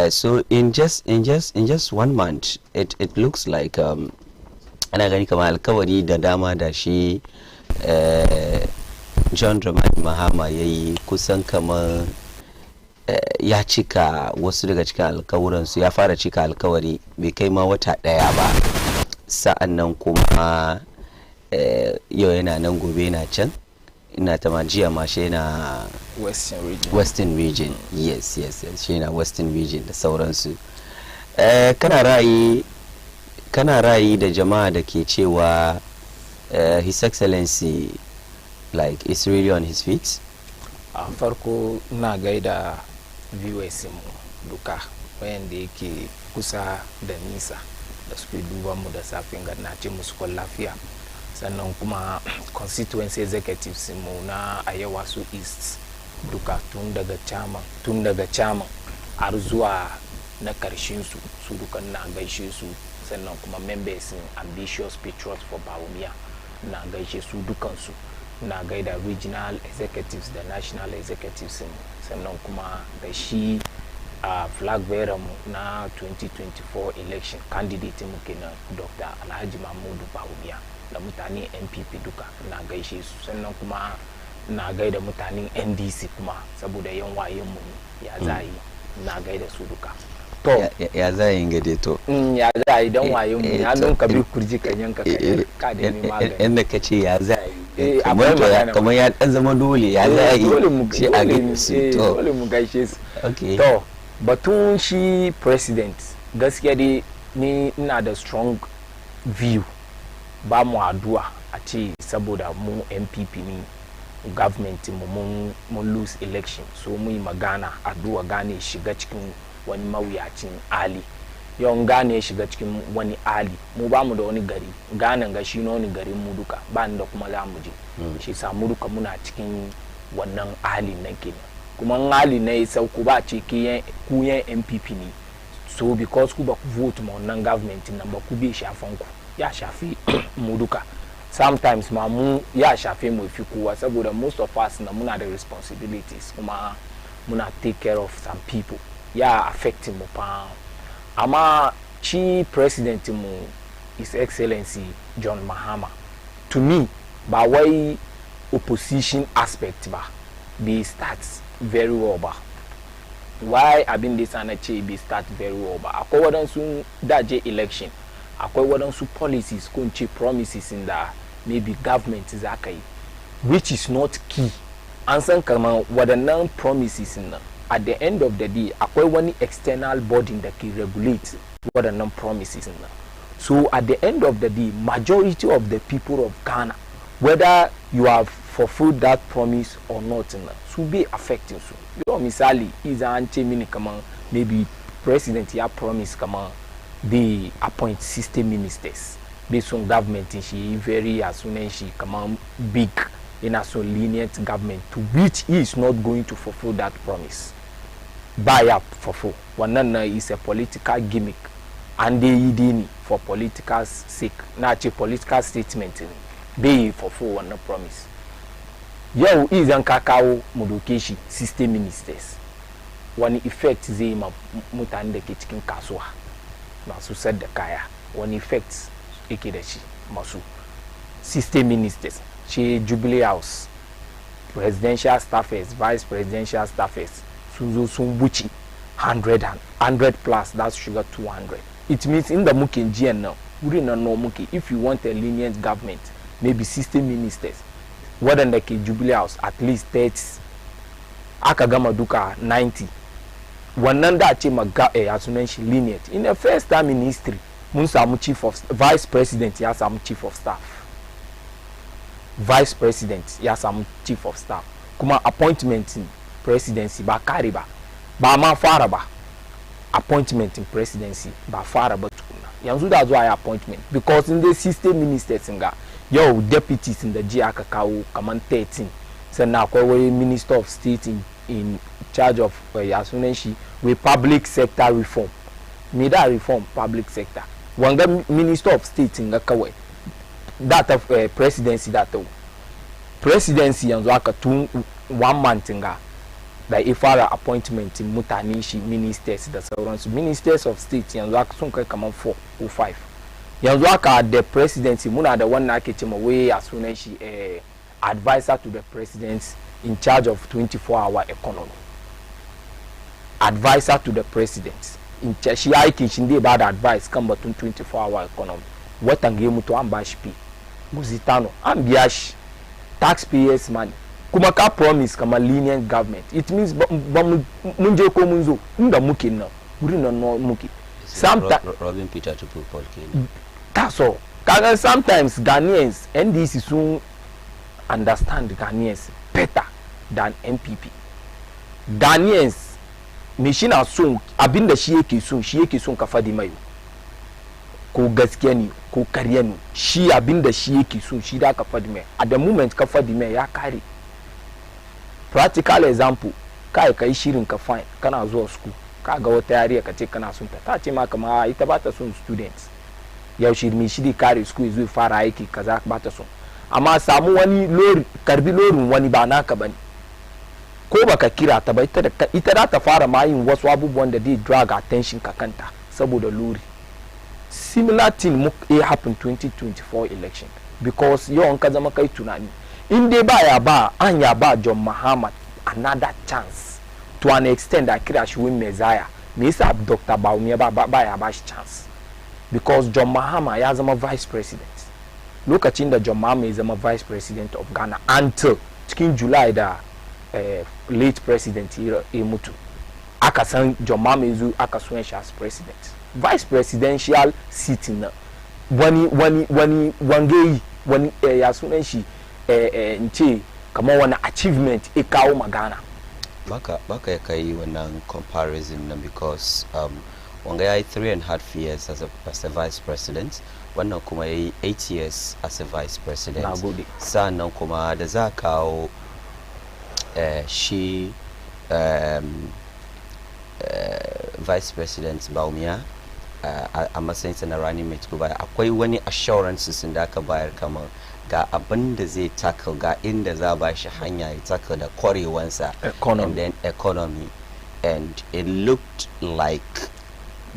So in just 1 month it looks like ana gani kamar alkawari da dama da shi John Dramani Mahama ya yi kusan kamar ya cika wasu daga cikin alkawuransu, ya fara cika alkawari bai kai ma wata daya ba, sa'an nan kuma yau yana nan gobe yana can ina ta jiya ma shi yana western region yes shi yana western region da sauransu. kana ra'ayi da jama'a da ke cewa his excellency like is really on his feet? A farko ina gaida viewers mu duka wayanda yake kusa da nisa da suke duba mu da safin ga na ce musu kwan lafiya, sannan kuma constituency executives mu na Ayawa su East duka tun daga chairman har zuwa na karshen su dukan na gaishe su, sannan kuma members ambitious patriots for Bawumia na gaishe su dukansu, na gaida regional executives da national executives sannan kuma da shi a flag bearer mu na 2024 election candidate mu kenan Dr. Alhaji Mahmudu Bawumia da mutanen NPP duka na gaishe su, sannan kuma na gaida mutanen NDC kuma saboda yan wayen mu ya zai na gaida su duka. To ya zai gade to ya zai dan wayen mu ya nun ka bi kurji kan yanka ka da ni magani inda kace ya zai kamar ya dan zama dole ya zai shi a gaida su to dole mu gaishe su. Okay. To batun shi president gaskiya dai ni ina da strong view ba mu addu'a a ce saboda mu MPP ni government mu mun lose election so mu yi magana addu'a gane shiga cikin wani mawuyacin ali yawan gane shiga cikin wani ali mu ba mu da wani gari ganan ga shi na wani garin mu duka ba da kuma za mu je shi samu duka muna cikin wannan ali nan kenan kuma ali na yi sauku ba ce ku yan MPP ne so because ku ba ku vote ma wannan government nan ba ku bai shafan ku ya shafi mu duka sometimes ma mu ya shafe mu fi kowa saboda most of us na muna da responsibilities kuma muna take care of some people ya affecting mu pa amma chi president mu His Excellency John Mahama to me ba wai opposition aspect ba be starts very well ba why abin da sana ce be start very well ba akwai wadansu daje election akwai wadansu policies ko ce promises in da maybe government za ka yi which is not key an san kamar wadannan promises na at the end of the day akwai wani external body da ke regulate wadannan promises na so at the end of the day majority of the people of Ghana whether you have fulfilled that promise or not na su be affecting su yo misali iza an ce mini kamar maybe president ya promise kamar they appoint system ministers based on government shi very as soon as she come big in a so lenient government to which he is not going to fulfill that promise buy up fulfill wannan is a political gimmick and they dini for political sake na ce political statement be fulfill wannan promise yau izan ka kawo mu doke shi system ministers wani effect zai ma mutane da ke cikin kasuwa masu sayar da kaya wani effect yake da shi masu system ministers ce Jubilee House presidential staffers vice presidential staffers sun zo sun buci 100 plus that's sugar 200 it means inda muke jiyan nan wurin nan no muke if you want a lenient government maybe system ministers waɗanda ke Jubilee House at least 30 aka gama duka 90 wannan da ce ya sunan shi lenient in the first time in history mun samu chief of vice president ya samu chief of staff vice president ya samu chief of staff kuma appointment in presidency ba kare ba ma fara ba appointment in presidency ba fara ba tukuna yanzu da zuwa ya appointment because in the system ministers nga yau deputies in the ji aka kawo kaman 13 sannan akwai wai minister of state in charge of ya sunan shi with public sector reform me da reform public sector wanga minister of state nga kawai that of presidency that presidency yanzu aka tun 1 month nga da ifara appointment mutane shi ministers da sauransu ministers of state yanzu aka sun kai kaman 4 or 5 yanzu aka the presidency muna da wannan ake cewa wai ya sunan shi advisor to the president in charge of 24-hour economy advisor to the president in shi aiki shi dai ba da advice kan batun 24-hour economy watan ga mutu an ba shi fi musitano an biya shi taxpayers money kuma ka promise kama lenient government it means mun je ko mun zo inda muke nan wurin nan muke sometimes Robin Peter to Paul Kane that's all kaga sometimes Ghanaians NDC soon understand Ghanaians better than MPP Ghanaians me shi na son abinda shi yake son ka fadi mai ko gaskiya ne ko karya ne shi abinda shi yake son shi da ka fadi mai at the moment ka fadi mai ya kare practical example kai shirin ka fine kana zuwa school ka ga wata yariya ka ce kana son ta ce ma kama ita ba ta son students yau shi mi shi kare school zai fara aiki kaza ba ta son amma samu wani lori karbi lorin wani ba naka bane ko baka kira ta ba ita da ta fara ma yin wasu abubuwan da zai drag attention ka kanta saboda lori similar thing happen 2024 election because yau an ka zama kai tunani in dai an ya ba John Mahama another chance to an extent that kira shi win Messiah me yasa Dr. Bawumia ba ya ba shi chance because John Mahama ya zama vice president lokacin da John Mahama ya zama vice president of Ghana until cikin July da late president ya mutu aka san John Mahama ya zo aka sunan shi as president vice presidential seat na wani wangeyi wani ya sunan shi nce kamar wani achievement ya kawo magana baka ya kai wannan comparison na because wanga ya yi 3.5 years as a vice president wannan kuma ya yi 8 years as a vice president sannan kuma da za kawo shi vice president Bawumia a matsayin na running mate ko baya akwai wani assurances da aka bayar kamar ga abin da zai tackle ga inda za ba shi hanya ya tackle da kwarewansa and then economy and it looked like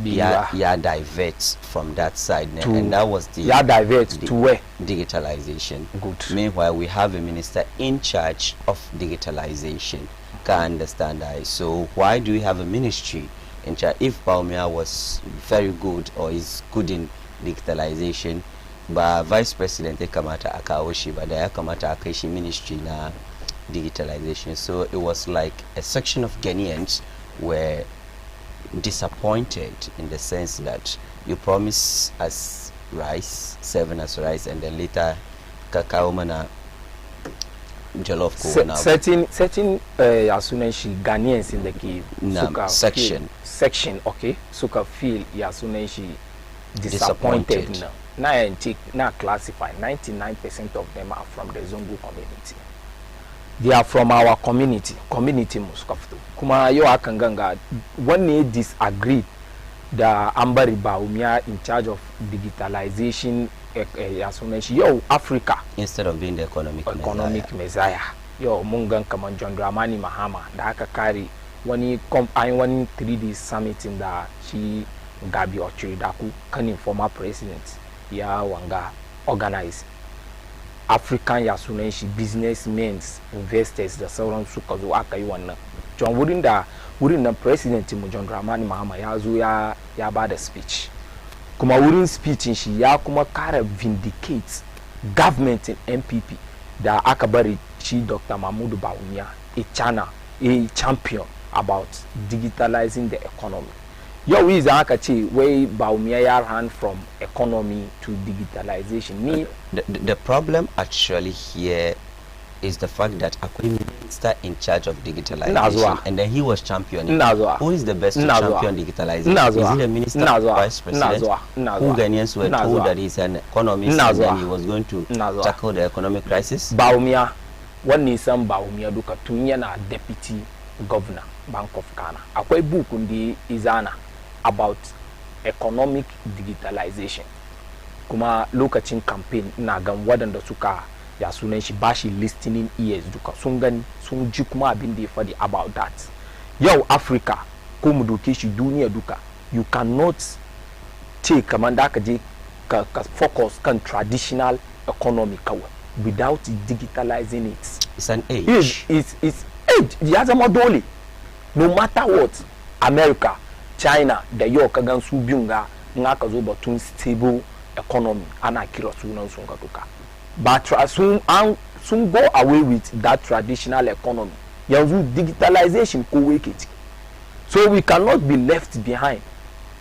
ya divert from that side and that was the divert to where digitalization. Good. Meanwhile we have a minister in charge of digitalization. Can understand that. So why do we have a ministry in charge? If Bawumia was very good or is good in digitalization, ba vice president ya kamata a kawo shi ba da ya kamata a kai shi ministry na digitalization. So it was like a section of Ghanaians were disappointed in the sense that you promise us rice, serving us rice, and then later kakao mana jollof certain yasunenshi Ghanaians in the cave section okay suka feel yasunenshi disappointed now classify 99% of them are from the Zungu community. They are from our community muskafto kuma yau akan ganga wanne disagreed da Ambari Bawumia in charge of digitalization yasunenshi yau Africa instead of being the economic messiah yau mun gan kaman John Dramani Mahama da aka kare wani 3D summit in da shi Gabi Ochiridaku kanin former president ya wanga organize African yasunenshi businessmen investors da sauran suka zo aka yi wannan John wurin nan president mu John Dramani Mahama ya zo ya ba da speech kuma wurin speech shi ya kuma kara vindicate government in MPP da aka bari shi Dr. Mahmudu Bawumia a champion about digitalizing the economy. Yo is aka ce wai Bawumia ya run from economy to digitalization. The problem actually here is the fact that Akwai minister in charge of digitalization and then he was championing. Who is the best to champion digitalization? Is it the minister, vice president? Who Ghanaians were told that he's an economist and then he was going to tackle the economic crisis? Bawumia, one nisan Bawumia duka tun yana deputy governor Bank of Ghana. Akwai book ndi izana about economic digitalization. Kuma lokacin campaign na gan wadanda suka ya sunan shi bashi listening ears duka sun gani sun ji kuma abin da ya fadi about that. Yau Africa ko mu doke shi duniya duka you cannot take kaman da ka je ka focus kan traditional economy kawai without digitalizing it. It's an age. It's age. Ya zama dole. No matter what, America, China da yau ka gan su biyun ga in aka zo batun stable economy ana kira sunan sun ka duka. but soon go away with that traditional economy. Yanzu digitalization ko wake it. So we cannot be left behind.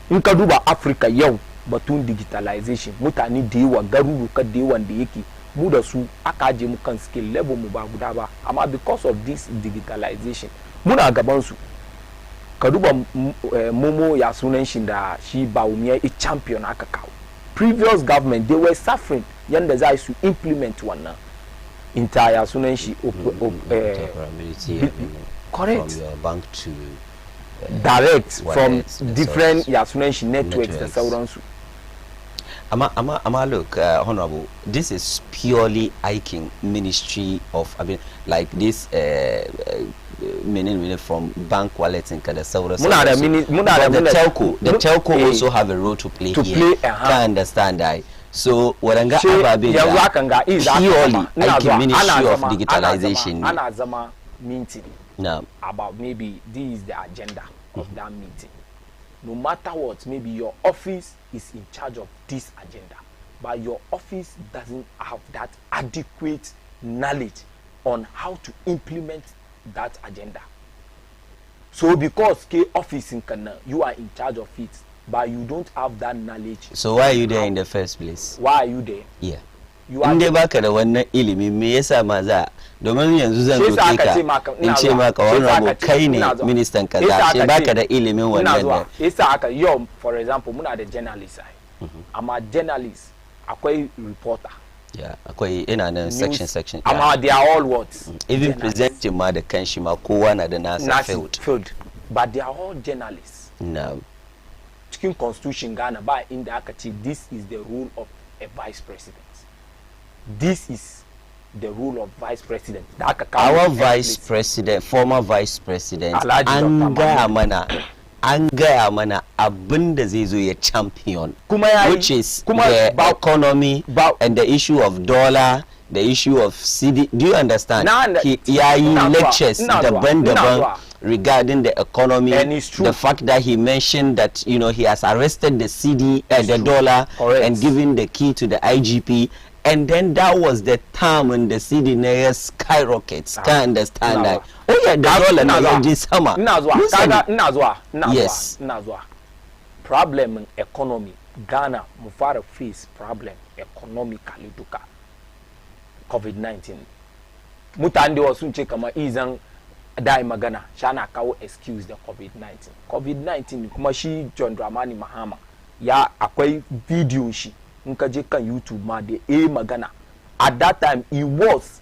In ka duba Africa yau batun digitalization mutane da yawa garuruka da yawan da yake mu da su aka je mu kan skill level mu ba guda ba amma because of this digitalization muna gaban su ka duba momo ya sunan shi da shi ba umiya a champion aka kawo. Previous government they were suffering yanda za su implement wannan entire sunan shi correct from your bank to direct from different ya sunan shi networks da sauransu. Look, Honorable, this is purely Aiking Ministry of, I mean, like this meaning from bank wallets and kind of so the telco also have a role to play here. Can't understand that. So what I'm purely Aiking Ministry of Digitalization. Anazama meeting. No. About maybe this is the agenda of that meeting. No matter what, maybe your office is in charge of this agenda, but your office doesn't have that adequate knowledge on how to implement that agenda. So because K office in Kana, you are in charge of it, but you don't have that knowledge. So why are you there in the first place? Why are you there? Yeah. Inde baka da wannan ilimi me yasa ma za domin yanzu zan doke ka in ce maka wannan abu kai ne ministan kaza sai baka da ilimin wannan da yasa aka yau for example muna da journalist amma journalist akwai reporter akwai ina nan section amma they are all what even presenting ma da kanshi ma kowa na da nasa field but they are all journalists. No. Cikin constitution Ghana ba inda aka ce this is the role of a vice president. This is the rule of vice president. Our vice president, former vice president, an gaya mana abin da zai zo ya champion, which is the economy and the issue of dollar, the issue of CD. Do you understand? Yayi lectures daban-daban regarding the economy. And it's true. The fact that he mentioned that he has arrested the CD, the dollar, and given the key to the IGP. And then that was the time when the CD skyrockets. Can't understand that. Oh yeah, the dollar now this summer. Yes. Problem in economy. Ghana mufara face problem economically duka. COVID-19. Mutande wasunche kama izan dai magana shana kawo excuse the COVID-19. COVID-19 kuma shi John Dramani Mahama ya akwai video shi. Nkaje kan YouTube ma de magana. At that time he was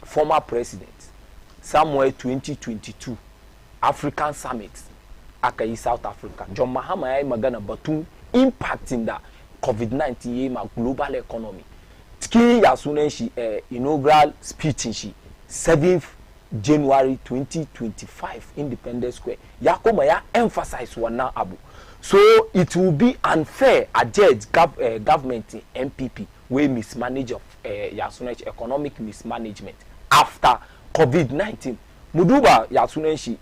former president. Somewhere 2022 African Summit aka South Africa. John Mahama ya magana batu impacting the COVID-19 ma global economy. Tiki ya sunen shi inaugural speech shi 7th January 2025 Independence Square. Ya koma ya emphasize wana abu. So it will be unfair a judge government MPP we mismanage of Yasunenshi economic mismanagement after COVID-19. Muduba Yasunenshi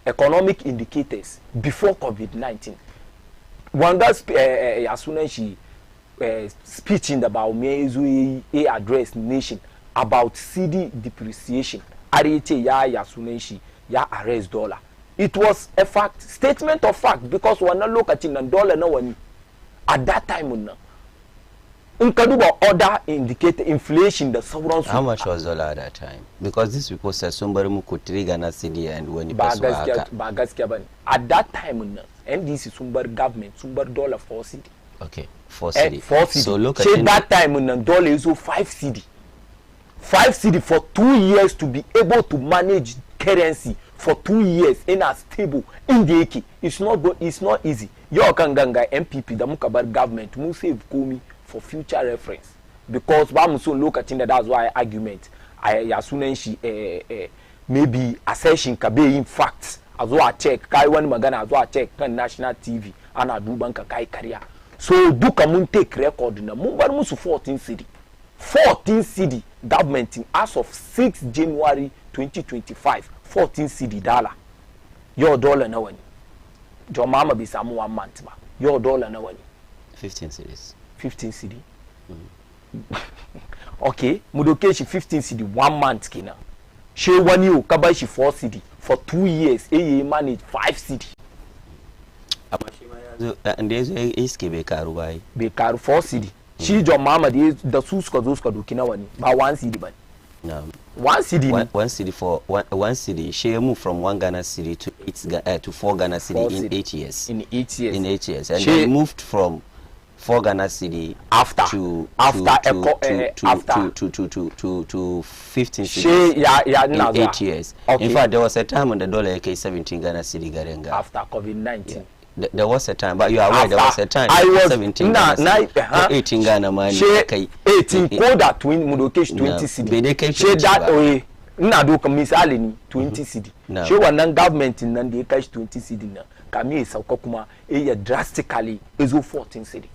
economic indicators before COVID-19. Wanga Yasunenshi speech in the Baumezui address nation about CD depreciation. Arete ya Yasunenshi ya arrest dollar. It was a fact, statement of fact, because we're not looking at dollar no one at that time. Inkaduba other indicate inflation the sovereign. How much was dollar at that time? Because this people said somebody could trigger na CD and when you pass at that time, NDC Sumber government Sumber dollar 4 CD. Okay, 4 CD. 4 CD. So look at that time dollar is 5 CD. 5 CD for 2 years to be able to manage currency. For 2 years in a stable in the eki. It's not easy. Your kanganga MPP the mukabar government mu save komi for future reference because ba so look at that's why argument I yasunenshi maybe assertion kabe in facts as well check kai wani magana as well check kan national TV ana duban ka kai kariya so duka mun take record na mun bar musu 14 CD government as of 6 January 2025 14 CD dollar. Your dollar na wani. Your mama be samu 1 month ba. Your dollar na wani. 15 CDs. 15 CD. okay mu doke shi 15 cedi 1 month kenan she wani o ka ba shi 4 cedi for 2 years eh manage 5 cedi amma shi ma yazo inda yazo iske bai karu bai 4 cedi shi John Muhammad da su suka zo suka doki nawa ne ba 1 cedi ba no 1 cedi 1 cedi for 1 cedi she moved from 1 Ghana cedi to 4 Ghana cedi in 8 years in 8 years in 8 years and they moved from 4 Ghana cedi after to 15 cedis in 8 years. Okay. In fact, there was a time when the dollar came 17 Ghana cedi garenga. After COVID-19. Yeah. There was a time, but you are aware there was a time. I was 17 Ghana 18 Ghana money. 18 koda twin mudokesh 20 cedi. She that way. Na do ka misali ni 20 cedi. She wannan government nan da ya kashi 20 cedi na kami ya sauka kuma ya drastically ezo 14 cedi.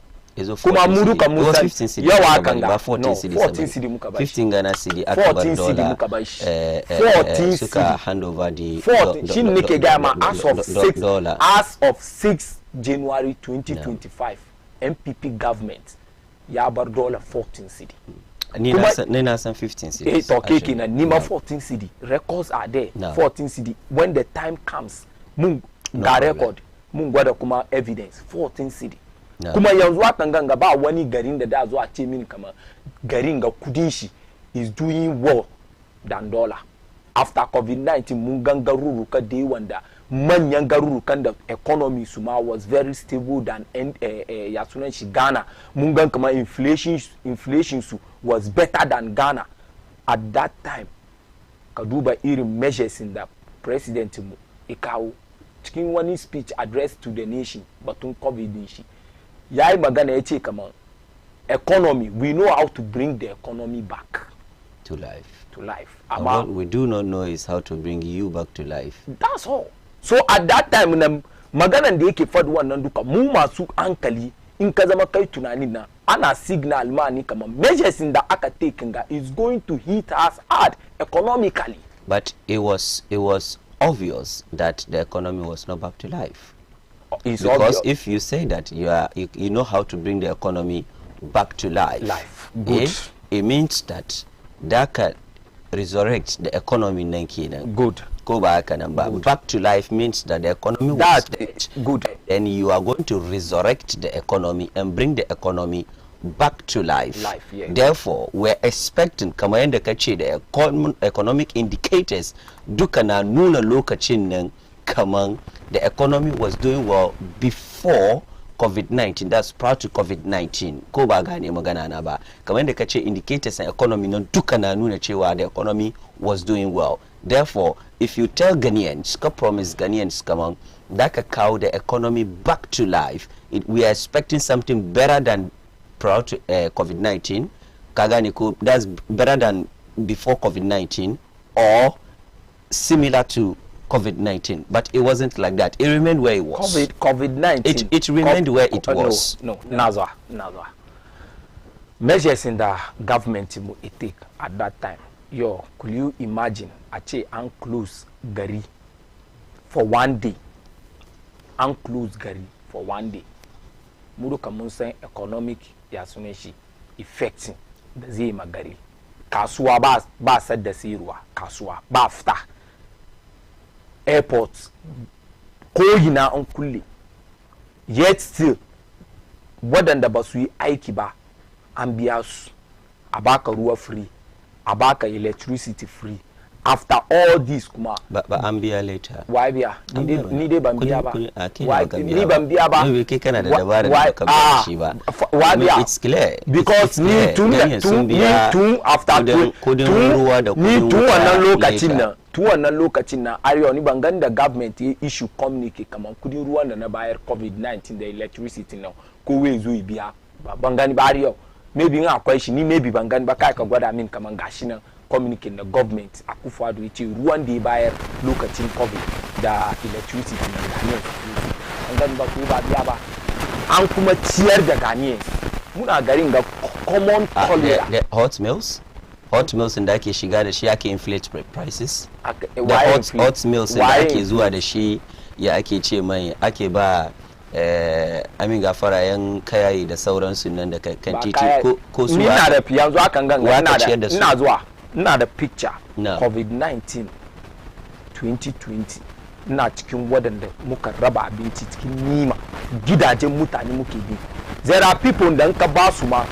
Kuma muru ka musa yawa kan ga 14 cedi muka bashi 15 Ghana cedi aka bar dollar 14 suka hand over the 14 shin nake ga ma as of 6 January 2025 MPP government ya bar dollar 14 cedi ni na san 15 cedi to keke na nima 14 cedi records are there 14 cedi when the time comes mun ga record mun gwada kuma evidence 14 cedi kuma yanzu hakan ganga ba wani garin da zo a ce min kamar garin ga kudin shi is doing well than dollar after COVID-19 mun gan garuruka da wanda manyan garurukan da economy su ma was very stable than ya sunan shi Ghana mun gan kamar inflation su was better than Ghana at that time ka duba irin measures in da president mu ikawo cikin wani speech address to the nation batun COVID din shi yayi magana yace kaman economy we know how to bring the economy back to life and what we do not know is how to bring you back to life. That's all. So at that time na maganan da yake faɗi wannan duka mu masu hankali in ka zama kai tunani na ana signal ma ni kaman measures in da aka take nga is going to hit us hard economically. But it was obvious that the economy was not back to life. It's because obvious. If you say that you know how to bring the economy back to life, good. It means that can resurrect the economy nankina. Good. Go back and back to life means that the economy was dead. Good. Then you are going to resurrect the economy and bring the economy back to life. Yeah. Therefore, we're expecting kama yanda kace the economic indicators duka na nuna lokacin nan kaman the economy was doing well before COVID-19. That's prior to COVID-19. Ko ba gane magana na ba. Kama yanda kace indicators na economy nan duka na nuna cewa the economy was doing well. Therefore, if you tell Ghanaians, ka promise Ghanaians kaman that ka kawo the economy back to life, we are expecting something better than prior to COVID-19. Kaganiko, that's better than before COVID-19 or similar to COVID-19. But it wasn't like that. It remained where it was. COVID-19. It remained where it was. No. Nazwa. Measures in the government it take at that time. Could you imagine ache close Gari for 1 day? Close Gari for 1 day. Muru kamun san economic ya sunan shi effecting da zai magari. Kasuwa ba sadda sayarwa, kasuwa ba fita. Airports ko ina an kulle. Yet still waɗanda ba su yi aiki ba an biya su a baka ruwa free, a baka electricity free. After all this kuma ba an biya later. Why biya? Ni dai ban biya ba. Ni ban biya ba. Ni kai kana da dabarar da ka biya shi ba. Why biya? It's clear. Because ni tun after kudin ruwa da kudin wuta. Tun wannan lokacin na arewa ni ban gan da government ya issue communique kaman kudin ruwan da na bayar COVID-19 da electricity na ko wai zo biya ban gani ba arewa. Maybe in akwai shi ni maybe ban gani ba kai ka gwada min kaman gashi nan communicating the government Akufo-Addo yace ruwan da ya bayar lokacin COVID da electricity na Ghanaians an gani ba ko ba biya ba an kuma ciyar da Ghanaians muna garin ga common cholera the hot mills da ake shiga da shi ake inflate prices the hot mills da ake zuwa da shi ya ake ce mai ake ba amin gafara yan kayayi da sauransu nan da kan titi ko su ni na da yanzu akan ganga ina da picture COVID-19 2020 ina cikin wadanda muka raba abinci cikin nima gidajen mutane muke bi there are people da ka ba su ma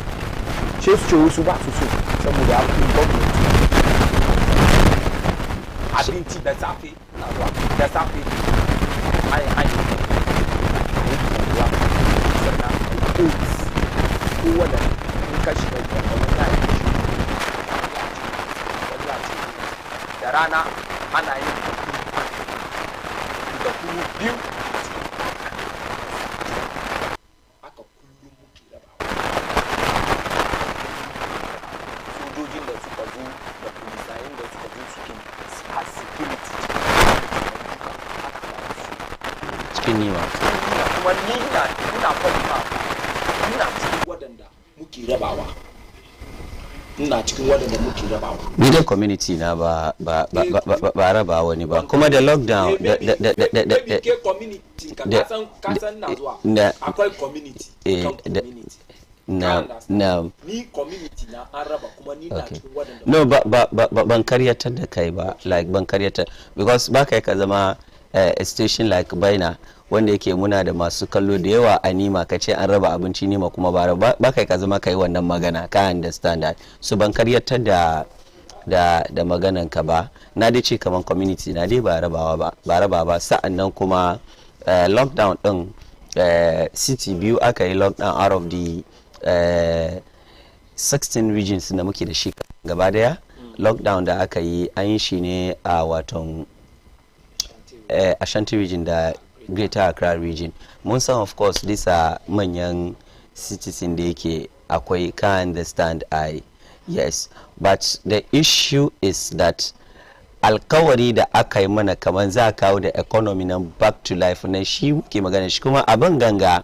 ce su ba su so saboda abin gwamnati abinci da safe na zuwa da safe ai kowane in ka shiga da rana ana yin da kuma biyu aka kullum muke rabawa sojojin da suka zo da polisayen da suka zo suke a security cikin nima kuma ni ina faɗi ma ina cikin waɗanda muke rabawa ni da community na ba raba wani ba kuma da lockdown da community kasan na zuwa akwai community ni community na an raba kuma ni na cikin waɗanda no ban karyatar da kai ba like ban karyatar because ba kai ka zama a station like baina wanda yake muna da masu kallo da yawa a nima ka ce an raba abinci nima kuma ba kai ka zama kai wannan magana ka understand that so ban karyatar da maganan ka ba na dai ce kaman community na dai ba raba ba sa'annan kuma lockdown din city biyu aka yi lockdown out of the 16 regions da muke da shi gaba daya lockdown da aka yi an yi shi ne a waton Ashanti region da Greater Accra region. Mun san of course these are manyan cities da yake akwai ka understand yes, but the issue is that alkawari da aka yi mana kaman za kawo da economy nan back to life na shi muke magana shi kuma abin ganga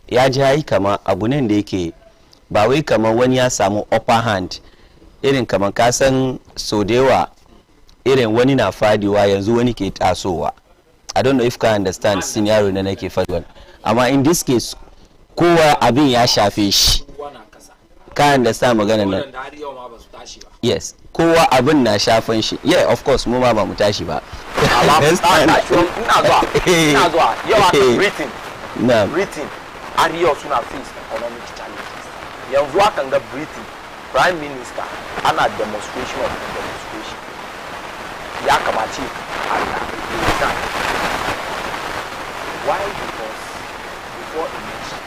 ya ji yi kama abu nan da yake ba wai kaman wani ya samu upper hand irin kaman kasan so da yawa irin wani na fadiwa yanzu wani ke tasowa. I don't know if ka understand scenario na nake faɗi amma in this case kowa abin ya shafe shi ka understand magana nan yes kowa abin na shafan shi yeah of course mu ma ba mu tashi ba ina zuwa yawa Britain Ariyo suna face economic challenges yanzu akan ga Britain prime minister ana demonstration ya kamace why because before election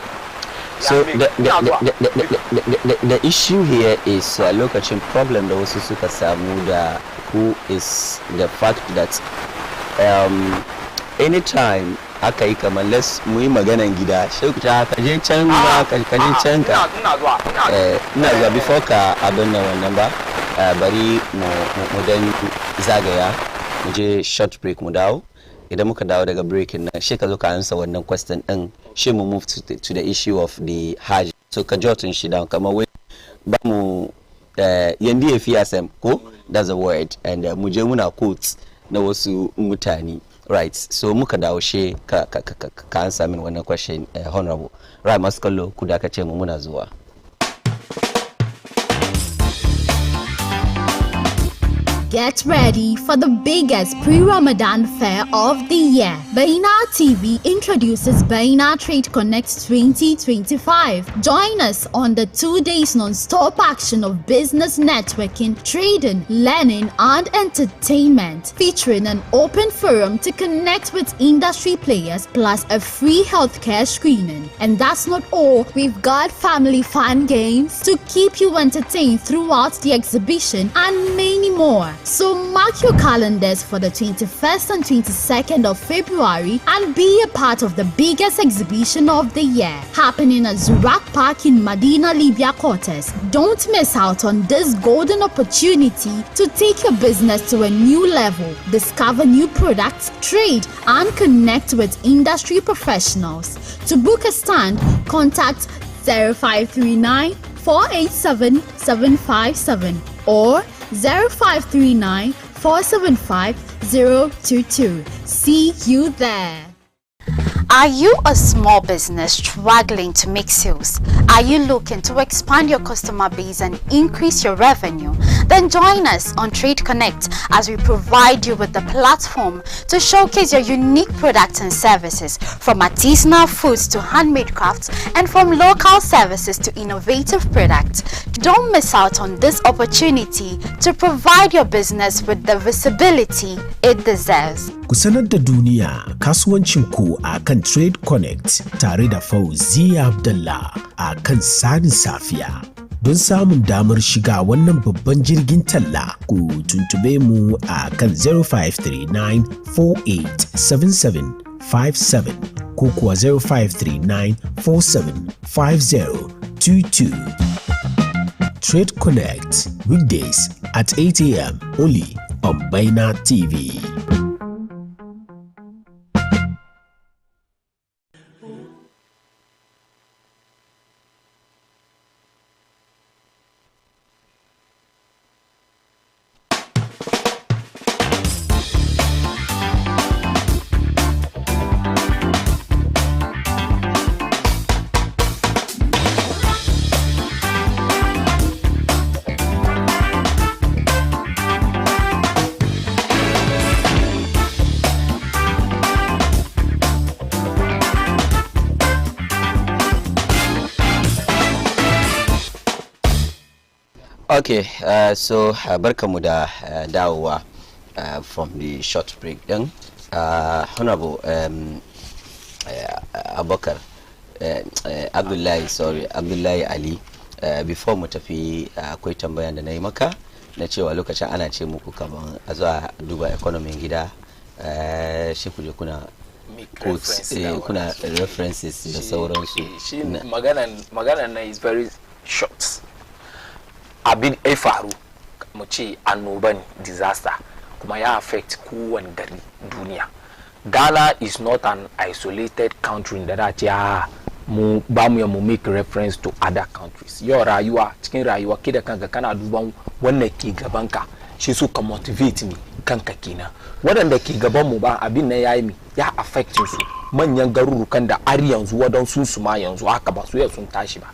the issue here is lokacin problem da wasu suka samu da who is the fact that anytime aka yi kamar mu yi maganan gida sai ku ta kaje can ba kaje can ka ina zuwa before ka abin nan wannan ba bari mu dan zagaya mu je short break mu dawo idan muka dawo daga breaking nan shi ka zo ka ansa wannan question din shi mu move to the issue of the hajj so ka jotun shi down kamar wai ba mu yandi ya fi asem ko that's a word and mu je muna quotes na wasu mutane right so muka dawo shi ka ansa min wannan question honorable right masu kallo ku da ka ce mu muna zuwa. Get ready for the biggest pre-Ramadan fair of the year. Baina TV introduces Baina Trade Connect 2025. Join us on the 2 days non-stop action of business networking, trading, learning and entertainment, featuring an open forum to connect with industry players plus a free healthcare screening. And that's not all. We've got family fun games to keep you entertained throughout the exhibition and many more. So mark your calendars for the 21st and 22nd of February and be a part of the biggest exhibition of the year, happening at Zurak Park in Medina, Libya quarters. Don't miss out on this golden opportunity to take your business to a new level, discover new products, trade, and connect with industry professionals. To book a stand, contact 0539 487 757 or 0539 475 022. See you there. Are you a small business struggling to make sales? Are you looking to expand your customer base and increase your revenue? Then join us on Trade Connect as we provide you with the platform to showcase your unique products and services, from artisanal foods to handmade crafts, and from local services to innovative products. Don't miss out on this opportunity to provide your business with the visibility it deserves. Ku sanar da duniya kasuwancinku a kan Trade Connect tare da Fauziya Abdullah a kan Tsarin Safiya. Don samun damar shiga wannan babban jirgin talla, ku tuntube mu a kan 0539-487757 ko kuwa 0539-475022. Trade Connect, weekdays at 8 a.m. only on Baina TV. Okay, so barkamu da dawowa from the short break then. Honorable Abubakar Abdullahi Ali, before mu tafi akwai tambayan da na yi maka na cewa lokacin ana ce muku kaman a zuwa duba economy gida, shi kuje kuna quotes, kuna references da sauransu. Maganan na is very short. Abin ya faru mu ce annoba ne, disaster, kuma ya affect kowane gari duniya. Ghana is not an isolated country da ce mu ba mu ya mu make reference to other countries. Yau rayuwa, cikin rayuwa kida kanka kana duban wannan ke gaban ka, shi su ka motivate ni kanka kenan. Waɗanda ke gaban mu ba abin na yayi mi ya affect su manyan garurukan da har yanzu wadansu su ma yanzu haka ba su ya sun tashi ba.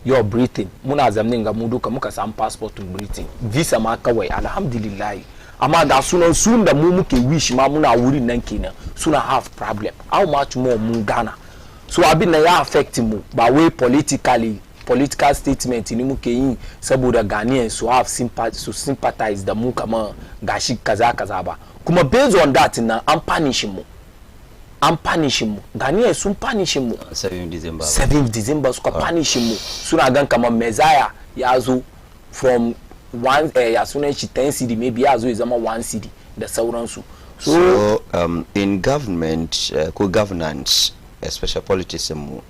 Your Britain, muna zamanin ga mu duka muka samu passport in Britain, visa ma kawai alhamdulillah. Amma da sunan sun da mu muke wish ma muna wurin nan kenan suna have problem. How much more mu Ghana? So abin na ya affect mu ba wai political statement ni muke yi saboda Ghanaians so have sympathize da mu kama gashi kaza ba. Kuma based on that na an punish mu. Ghanaians sun punish mu 7 December suka punish mu, suna gan kamar Messiah ya zo from one ya sunan shi 10 cedi, maybe ya zo ya zama 1 cedi da sauransu. So in government ko governance, especially politics mu,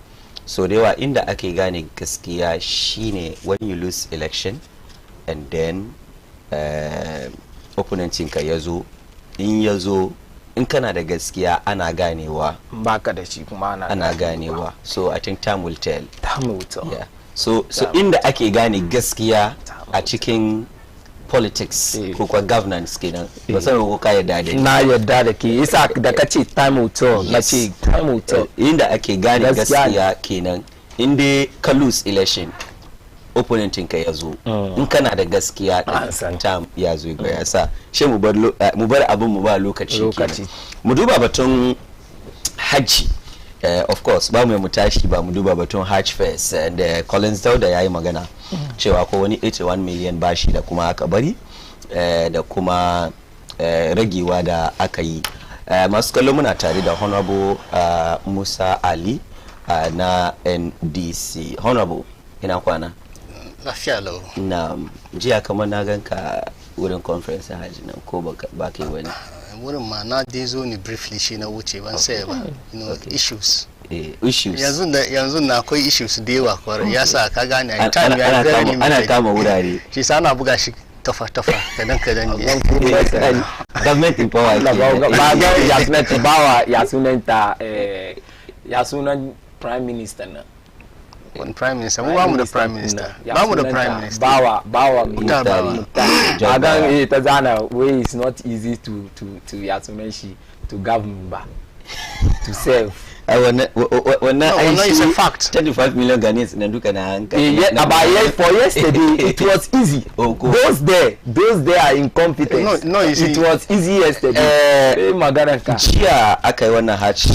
so da yawa inda ake gane gaskiya shine when you lose election and then opponent ka yazo, in kana da gaskiya ana ganewa, baka da shi kuma ana ganewa. So I think time will tell. Yeah. So inda ake gane gaskiya a cikin politics ko kwa governance kenan, ba san ko ka yadda da na yadda da ke yasa da kace time will tell, na ce time will tell. Inda ake gane gaskiya kenan inda ka lose election, opponentin ka yazo, in kana da gaskiya din time ya zo ga yasa she mu bar abin mu ba lokaci. Mu duba batun haji, of course ba mu tashi ba mu duba batun hajj first, and Collins Dauda yayi magana cewa ko wani 81 million bashi da kuma aka bari da kuma ragewa da aka yi. Masu kallo muna tare da Honorable Musa Ali na NDC. Honorable, ina kwana? Lafiya lau. Na jiya kamar na ganka wurin conference hajji nan ko ba kai wani? Wurin ma na dai zo ni briefly shi na wuce ban sai ba. Issues. Issues. Yanzu na akwai issues da yawa kwarai. Yasa ka gane a time ya very limited. Ana kama wurare. Shi sa ana buga shi tafa kadan ne. Government in power. Ba ga ya sunan prime minister na. Wani prime minister, mu ba mu da prime minister. Ba mu da prime minister. Bawa military. Agan ta zana way is not easy to ya sunan shi to govern ba. To serve. wannan is a fact. 25 million Ghanaians na duka na for yesterday it was easy. Those there are incompetent. No, you see, it was easy yesterday. Jiya aka yi wannan hatch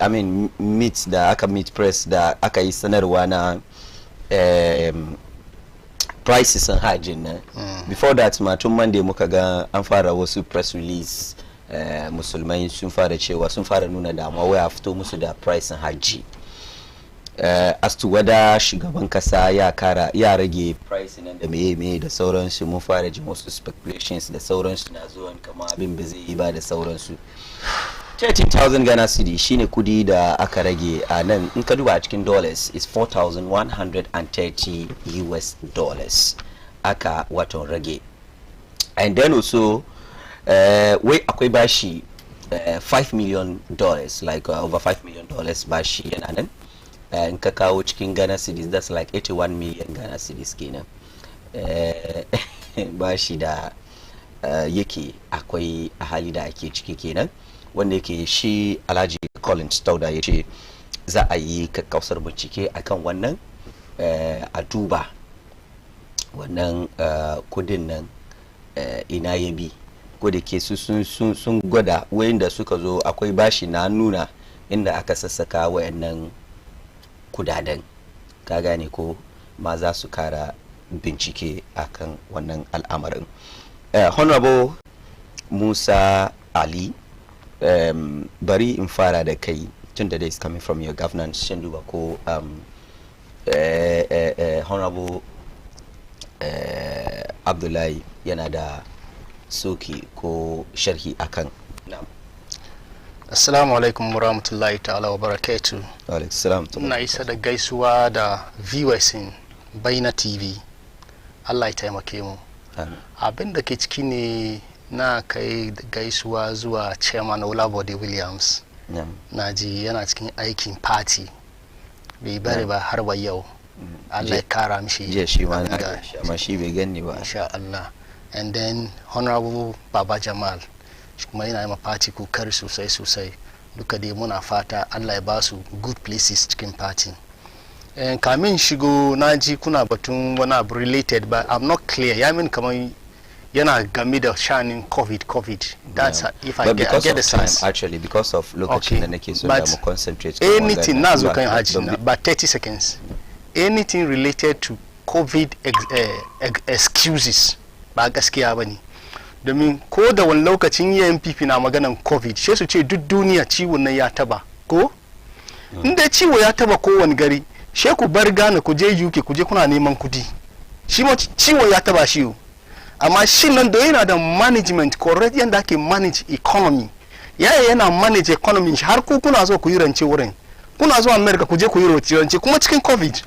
I mean meet da aka meet press da aka yi sanarwa na prices and hajjin before that ma tun Monday muka ga an fara wasu press release musulmai sun fara cewa sun fara nuna damuwa wai a fito musu da price and hajji as to whether shugaban kasa ya rage price nan da meye da sauransu mun fara jin wasu speculations da sauransu na zuwa kamar abin ba zai yi ba da sauransu 30,000 Ghana cedi shine kudi da aka rage a nan in ka duba a cikin dollars is 4,130 US dollars aka wato rage. And then also wai akwai bashi $5 million like over $5 million bashi yana nan in ka kawo cikin Ghana cedis that's like 81 million Ghana cedis kenan bashi da yake akwai a hali da ake ciki kenan wanda yake shi Alhaji Collins Tauda ya ce za a yi kakkausar bincike akan wannan a duba wannan kudin nan ina ya bi ko da ke sun gwada wayanda suka zo akwai bashi na nuna inda aka sassaka wayannan kudaden ka gane ko ma za su kara bincike akan wannan al'amarin. Honorable Musa Ali, bari in fara da kai tun da is coming from your governance shin duba ko Honorable Abdullahi yana da soki ko sharhi akan. Assalamu alaikum warahmatullahi ta'ala wa barakatuh. Wa alaikum salam. Ina isa da gaisuwa da viewers in Baina TV. Allah ya taimake mu. Abin da ke ciki ne na kai gaisuwa zuwa chairman Olabode Williams. Na ji yana cikin aikin party bai bari ba har wa yau. Allah ya kara mishi. Je shi ma shi bai ganni ba. Insha Allah. And then Honorable Baba Jamal kuma yana yi party kokari sosai duka dai muna fata Allah ya ba su good places cikin party. Kamin shigo na ji kuna batun wani abu related but I'm not clear. Ya min kamar yana game da shanin COVID. That's if I get the sense. Actually because of lokacin da nake so da mu concentrate. Anything na zo kan haji na but 30 seconds. Anything related to COVID excuses ba gaskiya bane. Domin ko da wani lokacin NPP na maganan COVID sai su ce duk duniya ciwon nan ya taba ko inda ciwo ya taba kowane gari she ku bar Ghana ku je UK ku je kuna neman kudi shi ma ciwo ya taba shi amma shi nan da yana da management correct yanda ake manage economy yana manage economy har ku kuna zo ku yi rance wurin kuna zo America ku je ku yi rance kuma cikin COVID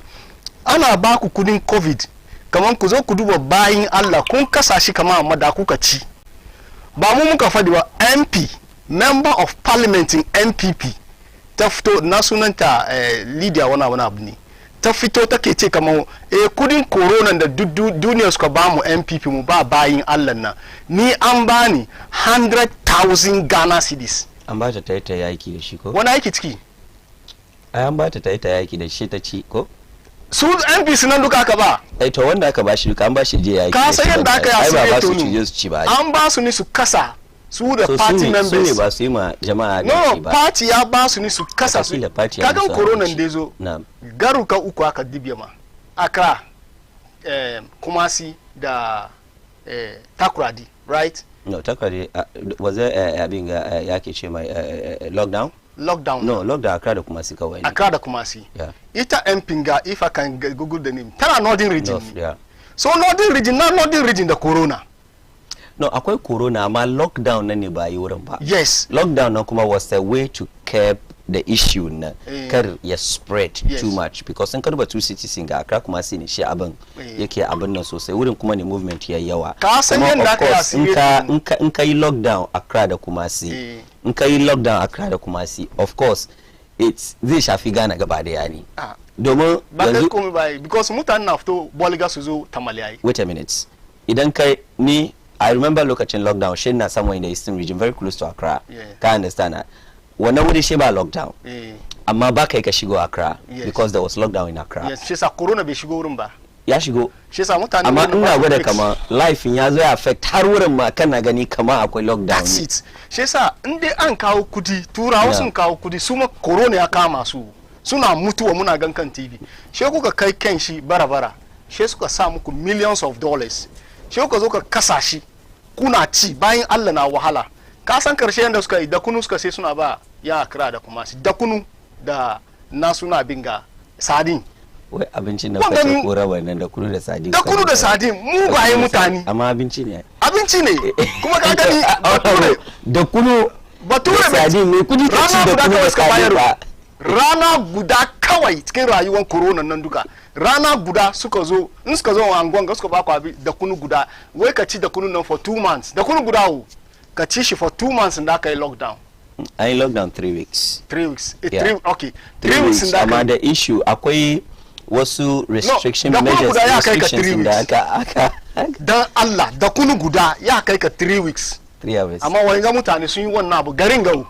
ana ba ku kudin COVID kaman ku zo ku duba bayin Allah kun kasa shi kaman amma da kuka ci ba mu muka fadi wa MP member of parliament in MPP ta fito na sunanta Lydia wana abu ne ta fito take ce kaman kudin corona da duniya suka ba mu MPP mu ba bayin Allah na ni an bani 100,000 Ghana cedis an ba ta taita yaki da shi ko wani aiki ciki an ba ta taita yaki da shi ta ci ko su MPs nan duka aka ba to wanda aka ba shi duka an ba shi je yaki ka san yadda aka yi ba su ci su ci ba an ba su ni su kasa su da party members su ne ba su yi ma jama'a da ci ba party ya ba su ni su kasa su kaga corona da zo garu ka uku aka dibiya ma Accra Kumasi da Takoradi right no Takoradi was there being yake ce mai lockdown no lockdown Accra da Kumasi kawai Accra da Kumasi ita Mpinga if I can google the name tana northern region so northern region da corona no akwai corona amma lockdown na ne ba yi wurin ba yes lockdown na kuma was a way to curb the issue na kar ya spread too much because in karba two cities ga Accra Kumasi ne shi abin yake abin nan sosai wurin kuma ne movement yayi yawa ka san yanda aka yi in ka yi lockdown Accra da Kumasi in ka yi lockdown Accra da Kumasi of course it's zai shafi Ghana gaba da yani domin ba kai komai ba because mutanen na fito bolga su zo tamale yayi wait a minute idan kai ni I remember lokacin lockdown shi na somewhere in the eastern region very close to Accra ka understand wannan wuri shi ba lockdown eh amma ba kai ka shigo Accra Yes. because there was lockdown in Accra yes shi sa corona bai shigo wurin ba ya shigo shi sa mutane amma wurin ba ina su gwada fix. kama life ya zo ya affect har wurin ma kana gani kama akwai lockdown That's ne. it. Shi yasa in dai an kawo kudi turawa Yeah. sun kawo kudi su ma corona ya kama su suna mutuwa muna gan kan TV. She kuka kai kan shi bara she suka sa muku millions of dollars. She kuka zo ka kasa shi kuna ci bayan Allah na wahala. Ka san karshe yanda suka yi da kunu suka sai suna ba ya kira da kuma shi da kunu da na suna binga sadin. wai abincin da Wannan- kace kora wannan da kunu da sadin Da kunu da sadin mu baye mutane. amma abinci ne Abinci ne kuma ka gani bature da kunu bature da mai sadin mai kudi ka ci rana da guda kunu kawai da suka sadin bayar ba rana guda kawai cikin rayuwar corona nan duka rana guda suka zo in suka zo angon ga suka ba ku abi da kunu guda wai ka ci da kunu nan for 2 months da kunu guda o ka ci shi for 2 months da aka yi lockdown ai lockdown 3 weeks 3 weeks Yeah. 3 okay 3 3 weeks weeks da aka amma yi. da issue akwai wasu restriction da kunu measures guda ya kai ka restrictions 3 da weeks. aka dan Allah da kunu guda ya kai ka 3 weeks 3 hours amma wani ga mutane sun yi wannan abu garin gawo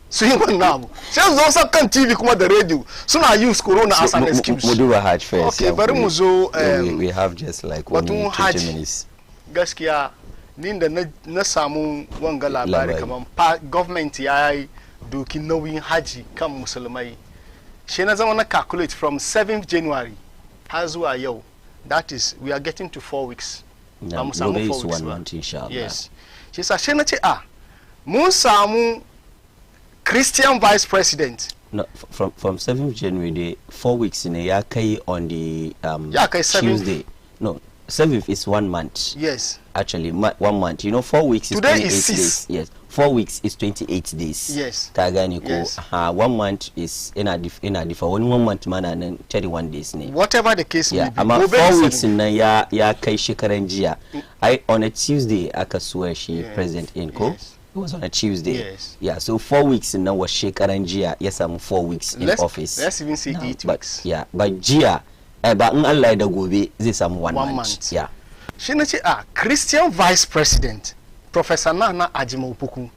sun yi wannan abu sai su zo sa kan TV kuma da radio suna use corona as an excuse mu duba hajj first okay bari mu zo we have just like one batun minute, hajj. 20 minutes gaskiya ni da na samu wanga labari Labari. kamar government ya yi doki nauyin haji kan musulmai shi na zama na calculate from 7th January har zuwa yau that is we are getting to 4 weeks ba mu samu gobe 4 is weeks one ba. month inshallah Yes. Shi sa shi na ce mun samu Christian vice president no, from 7th January the 4 weeks ne ya kai on the Ya kai 7th. Tuesday no 7th is 1 month yes actually 1 month you know 4 weeks is Today 28 is 6. days yes 4 weeks is 28 days Yes. ka gane ko Yes. 1 month is ina difa wani 1 month mana nan 31 days ne whatever the case may yeah be amma gobe 4 is weeks 7. nan ya kai shekaran jiya I on a Tuesday aka swear shi Yes. president in ko Yes. it was on a Tuesday Yes. yeah so 4 weeks nan was shekaran jiya ya samu 4 weeks in office let's even say 8 but weeks yeah but jiya ba in Allah ya da gobe zai samu 1 1 month month. yeah shi na ce Christian vice president Professor Nana Ajimapuku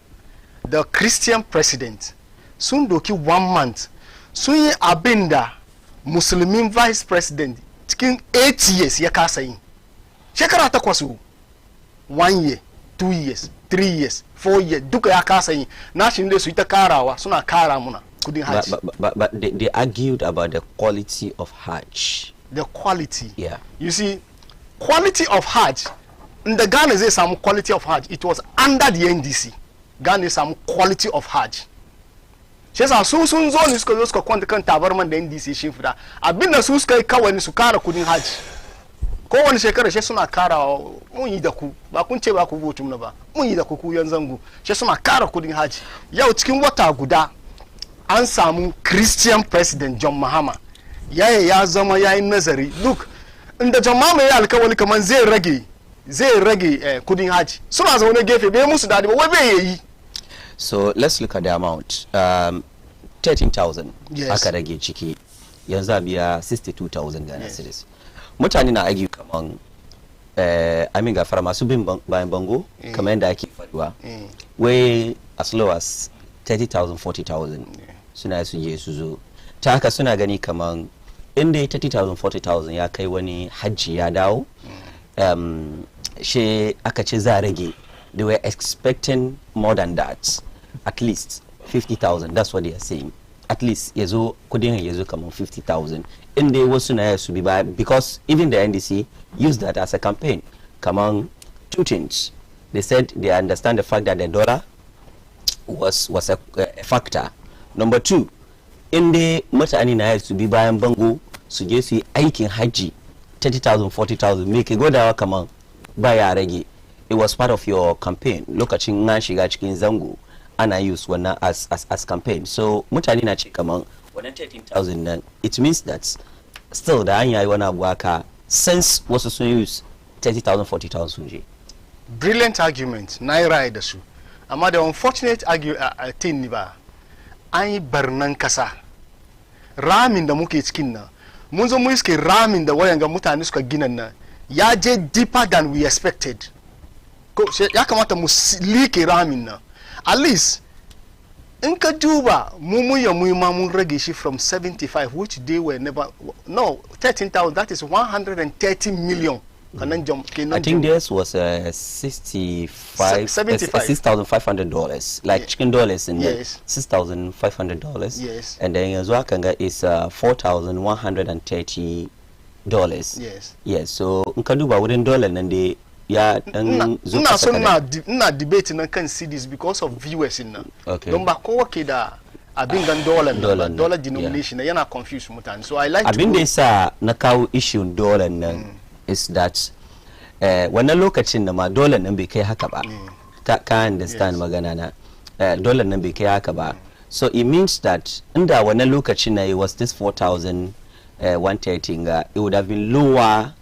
the Christian president sun doki 1 month sun yi abin da musulmin vice president cikin 8 years ya kasa yi shekara 8 1 year 2 years 3 years 4 years duka ya kasa yi na shi ne su yi ta karawa suna kara muna kudin hajji but they argued about the quality of Hajj the quality yeah you see quality of hajj in the Ghana zai samu quality of hajj it was under the NDC Ghana samu quality of hajj shi yasa su sun zo ne suka zo suka kwanta kan tabarman da NDC shin fida abinda su suka yi kawai ne su kara kudin hajj kowane shekara shi suna kara mun yi da ku ba kun ce ba ku vote mu ba mun yi da ku yan zango shi suna kara kudin hajj yau cikin wata guda an samu Christian president John Mahama ya zama yayin nazari look inda John Mahama ya alkawali kaman zai rage kudin haji suna zaune gefe bai musu dadi ba wai bai yi so let's look at the amount 13,000 Yes. aka rage ciki yanzu a biya 62,000 Ghana cedis mutane na argue kaman amin gafara masu bin bayan bango kamar yadda ake faduwa wai as low as 30,000 40,000 suna su je su zo ta haka suna gani kaman inda 30,000 40,000 ya kai wani hajji ya dawo she aka ce za rage they were expecting more than that at least 50,000 that's what they are saying at least yazo kudin yazo kaman 50,000 inda wasu na su bi ba because even the NDC used that as a campaign kaman two things they said they understand the fact that the dollar was a factor number two inda mutane na su bi bayan bango su je su yi aikin hajji 30,000 40,000 me ke godawa kaman baya rage it was part of your campaign lokacin na shiga cikin zango ana use wannan as campaign so mutane na ce kaman wannan 13,000 nan it means that still da an yayi wani abu haka since wasu sun use 30,000 40,000 sun je brilliant argument na yi raye da su amma da unfortunate thing ni ba an yi barnan kasa ramin da muke cikin nan mun zo mu iske ramin da wayan ga mutane suka gina nan ya je deeper than we expected. Ya kamata mu like ramin nan. At least in ka duba mu ya mu ma mun rage shi from 75 which they were never, no, 13,000, that is 130 million. I think this was $6,500, like chicken dollars in yes. $6,500. Yes. And then Zwakanga is $4,130. Yes. Yes. So Nkaduba within dollar and they yeah. Na debate na kan CDs because of viewers in. Okay. Don't back okay da. I've been dollar denomination. You're not confused mutan. So I like. I've been this nakau issue dollar is that when I look at ma dollar nan bai kai haka ba. Ka understand magana na dollar nan bai kai haka ba. So it means that inda wannan lokacin na it was this 4,130 it would have been lower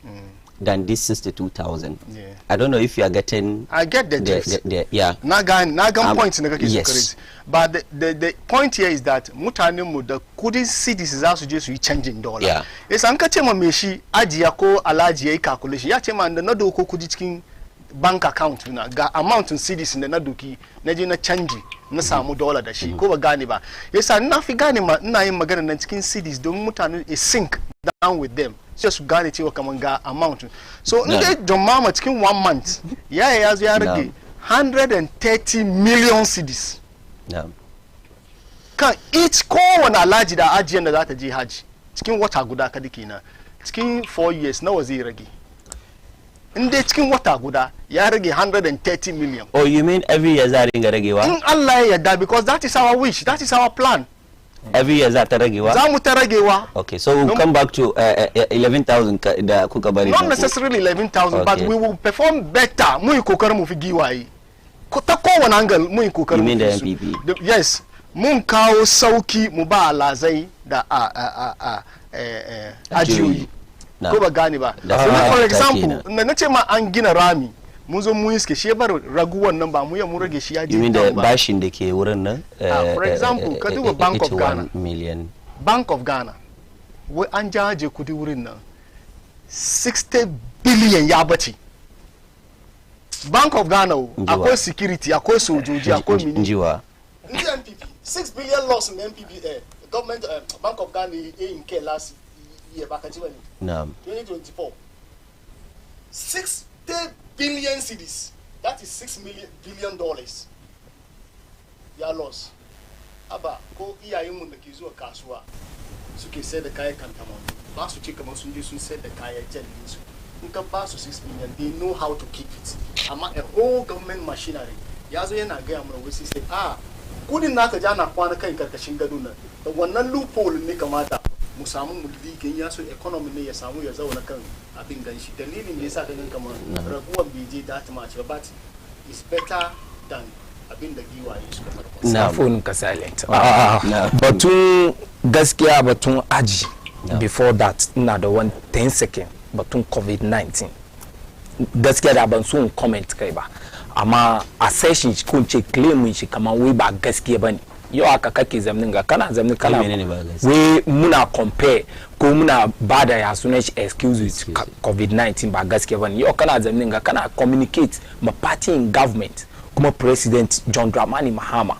than this 62,000. Yeah. I don't know if you are getting. I get the yeah. Nagan points in the case. Yes. But the point here is that mutane mu da kudin cities za su je su yi changing dollar. Yeah. Yes, an ka ce ma me shi ajiya ko alaji yayi calculation ya ce ma da na doko kudi cikin bank account na ga amount in cities da na doki na je na canji na samu dollar da shi ko ba gane ba. Yasa na fi gane ma ina yin magana nan cikin cities don mutane is sync down with them. Just gane cewa kaman ga amount. So in dai John Mama cikin 1 month ya zo ya rage 130 million cedis. Kan each kowane alhaji da ajiyar da za ta je haji cikin wata guda kada kenan cikin 4 years nawa zai rage. In dai cikin wata guda ya rage 130 million. Oh, you mean every year za ringa ragewa? In Allah ya yarda, because that is our wish, that is our plan. Every year za ta ragewa? Za mu ta ragewa. Okay, so we'll come back to 11,000 da kuka bari. Not necessarily 11,000, okay. But we will perform better. Mu yi kokarin mu fi giwaye. Ta kowane angle mu yi kokarin mu. You mean the MPP? Yes. Mun kawo sauki mu ba alazai da ajiyoyi. Ko ba gane ba. For example, na ce ma an gina rami. Mun zo mun iske shi bar raguwan nan ba mu ya mu rage shi ya je. You mean the bashin da ke wurin nan? For example, ka duba Bank of Ghana. Million. Bank of Ghana. Wai an jaje kudi wurin nan 60 billion ya bace. Bank of Ghana akwai security, akwai sojoji, akwai mini. Njiwa. NPP 6 billion loss in NPP government Bank of Ghana in K last year back in 2024. 60 billion cedis. That is $6 billion. Ya loss. Aba ko iyayen mu da ke zuwa kasuwa suke sai da kayan kantama ba su ce kamar sun je sun sai da kayan jallin su. In ka ba su 6 billion, they know how to keep it. Amma a whole government machinery ya zo yana gaya mana wasu sai kudin naka ja na kwana kai karkashin gado nan da wannan loophole ne kamata mu samu mu likin ya so economy ne ya samu ya zauna kan abin ganshi dalilin da yasa ganin kamar raguwan bije that much but it's better than abin da giwaye suka farko na phone ka silent batun gaskiya batun aji before that ina da 10 second batun covid-19 gaskiya da ban so comment kai ba amma a session ko ce claim shi kamar wai ba gaskiya bane yau aka kake zamnin ga kana zamnin kana wai muna compare ko muna bada ya sunan shi excuses covid-19 ba gaskiya bane yau kana zamnin ga kana communicate ma party in government kuma president John Dramani Mahama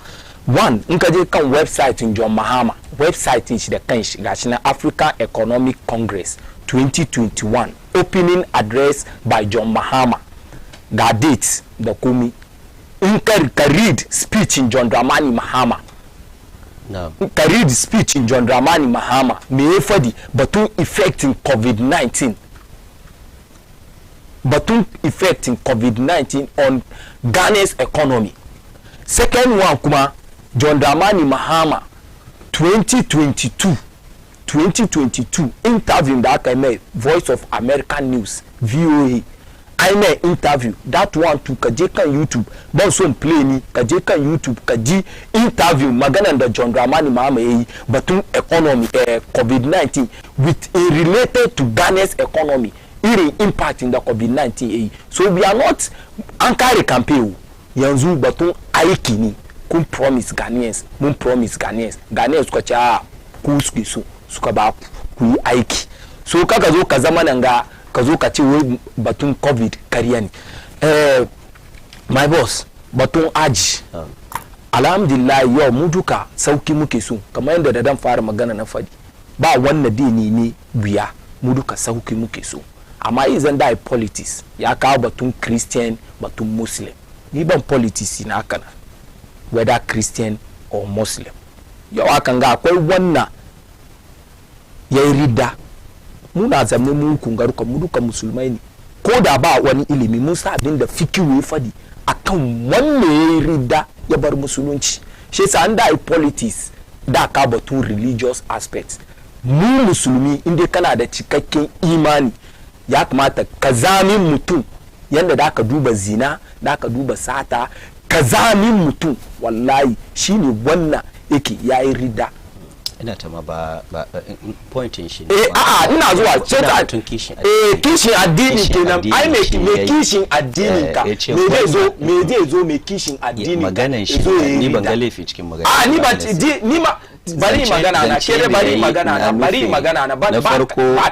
one in ka je kan website in John Mahama website shi da kanshi gashi na African Economic Congress 2021 opening address by John Mahama ga dates da komi in ka read speech in John Dramani Mahama ka read speech in John Dramani Mahama me ya fadi batun effect in covid-19 batun effect in covid-19 on Ghana's economy. Second one kuma John Dramani Mahama 2022 interview da aka mai Voice of American News VOA aina interview that one to kaje kan YouTube ban so play ni kaje kan YouTube kaji interview magana da John Dramani Mahama yayi batun economy covid-19 with a related to Ghana's economy irin impact in the covid-19 yayi so we are not an kare campaign yanzu batun aiki ni kun promise Ghanaians mun promise Ghanaians suka ce ku suke so suka ba ku yi aiki so kaga zo ka zama nan ga ka zo ka ce wai batun covid kariya ne my boss batun alhamdulillah yau mu duka sauki muke so kamar yadda da dan fara magana na fadi ba wannan dini ne biya mu duka sauki muke so amma izan da politics ya kawo batun Christian batun Muslim ni ban politics na kana whether Christian or Muslim yau akan ga akwai wannan yayi ridda muna zamme mu kungaruka mu duka musulmai ne ko da ba wani ilimi mun sa abin da fikihu ya fadi akan wanne yayi ridda ya bar musulunci shi yasa an da politics da ka batun religious aspects mu musulmi inda kana da cikakken imani ya kamata ka zamin mutum yanda da ka duba zina da ka duba sata ka zamin mutum wallahi shine wannan yake yayi ridda ina ta ma ba pointin shi ina zuwa kishin addini kenan ai me kishin addinin ka me zai zo me kishin addinin maganan shi ni ban ga laifi cikin magana ni ba ni ma bari magana na kere bari magana na ba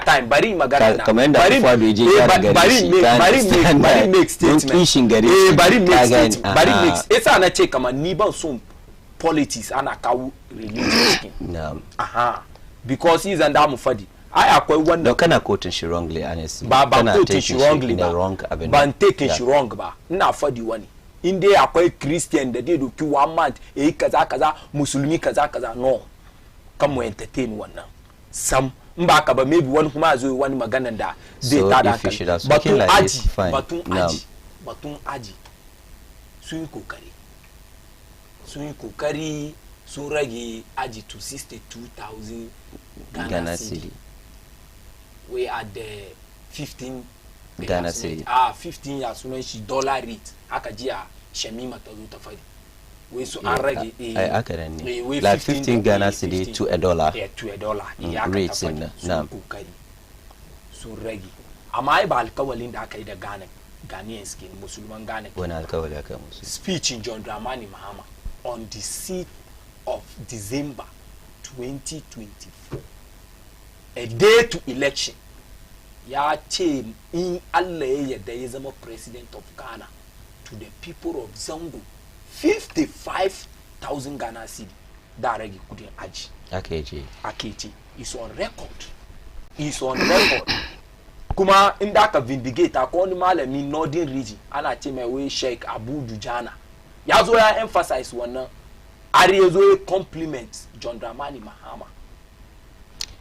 time bari magana na kamar yadda Fuadu ya je ya gare shi bari make statement kishin gare shi bari make esa na ce kamar ni ban son politics ana kawo religion na'am because he's and mu fadi ai akwai wanda don kana quoting shi wrongly honestly ba quoting shi wrongly ba ban taking shi wrong ba ina fadi wani inde akwai Christian da dai doki 1 month kaza musulmi kaza no kan mu entertain wannan sam in ba ka ba maybe wani kuma zo wani magana da zai tada kan batun aji sun kokari sun rage aji to 62,000 Ghana cedi. We are the 15 Ghana cedi. 15 ya sunan shi dollar rate aka ji a Shamima ta zo ta fadi. We so an rage aka da ne. Like 15 Ghana cedi to $1. Yeah, to $1. Ya rates in sun kokari. Sun rage. Amma ai ba alkawalin da aka yi da Ghanaians ke musulman Ghana. Wani alkawali aka musu. Speech in John Dramani Mahama on the 6th of December 2024, a day to election, ya ce in Allah ya yarda ya zama president of Ghana to the people of Zango 55,000 Ghana cedi da rage kudin aji. Akeji is on record. Kuma inda ka vindicate akwai wani malami Northern region ana ce mai wai Sheikh Abu Dujana ya zo ya emphasize wannan har ya zo ya compliment John Dramani Mahama.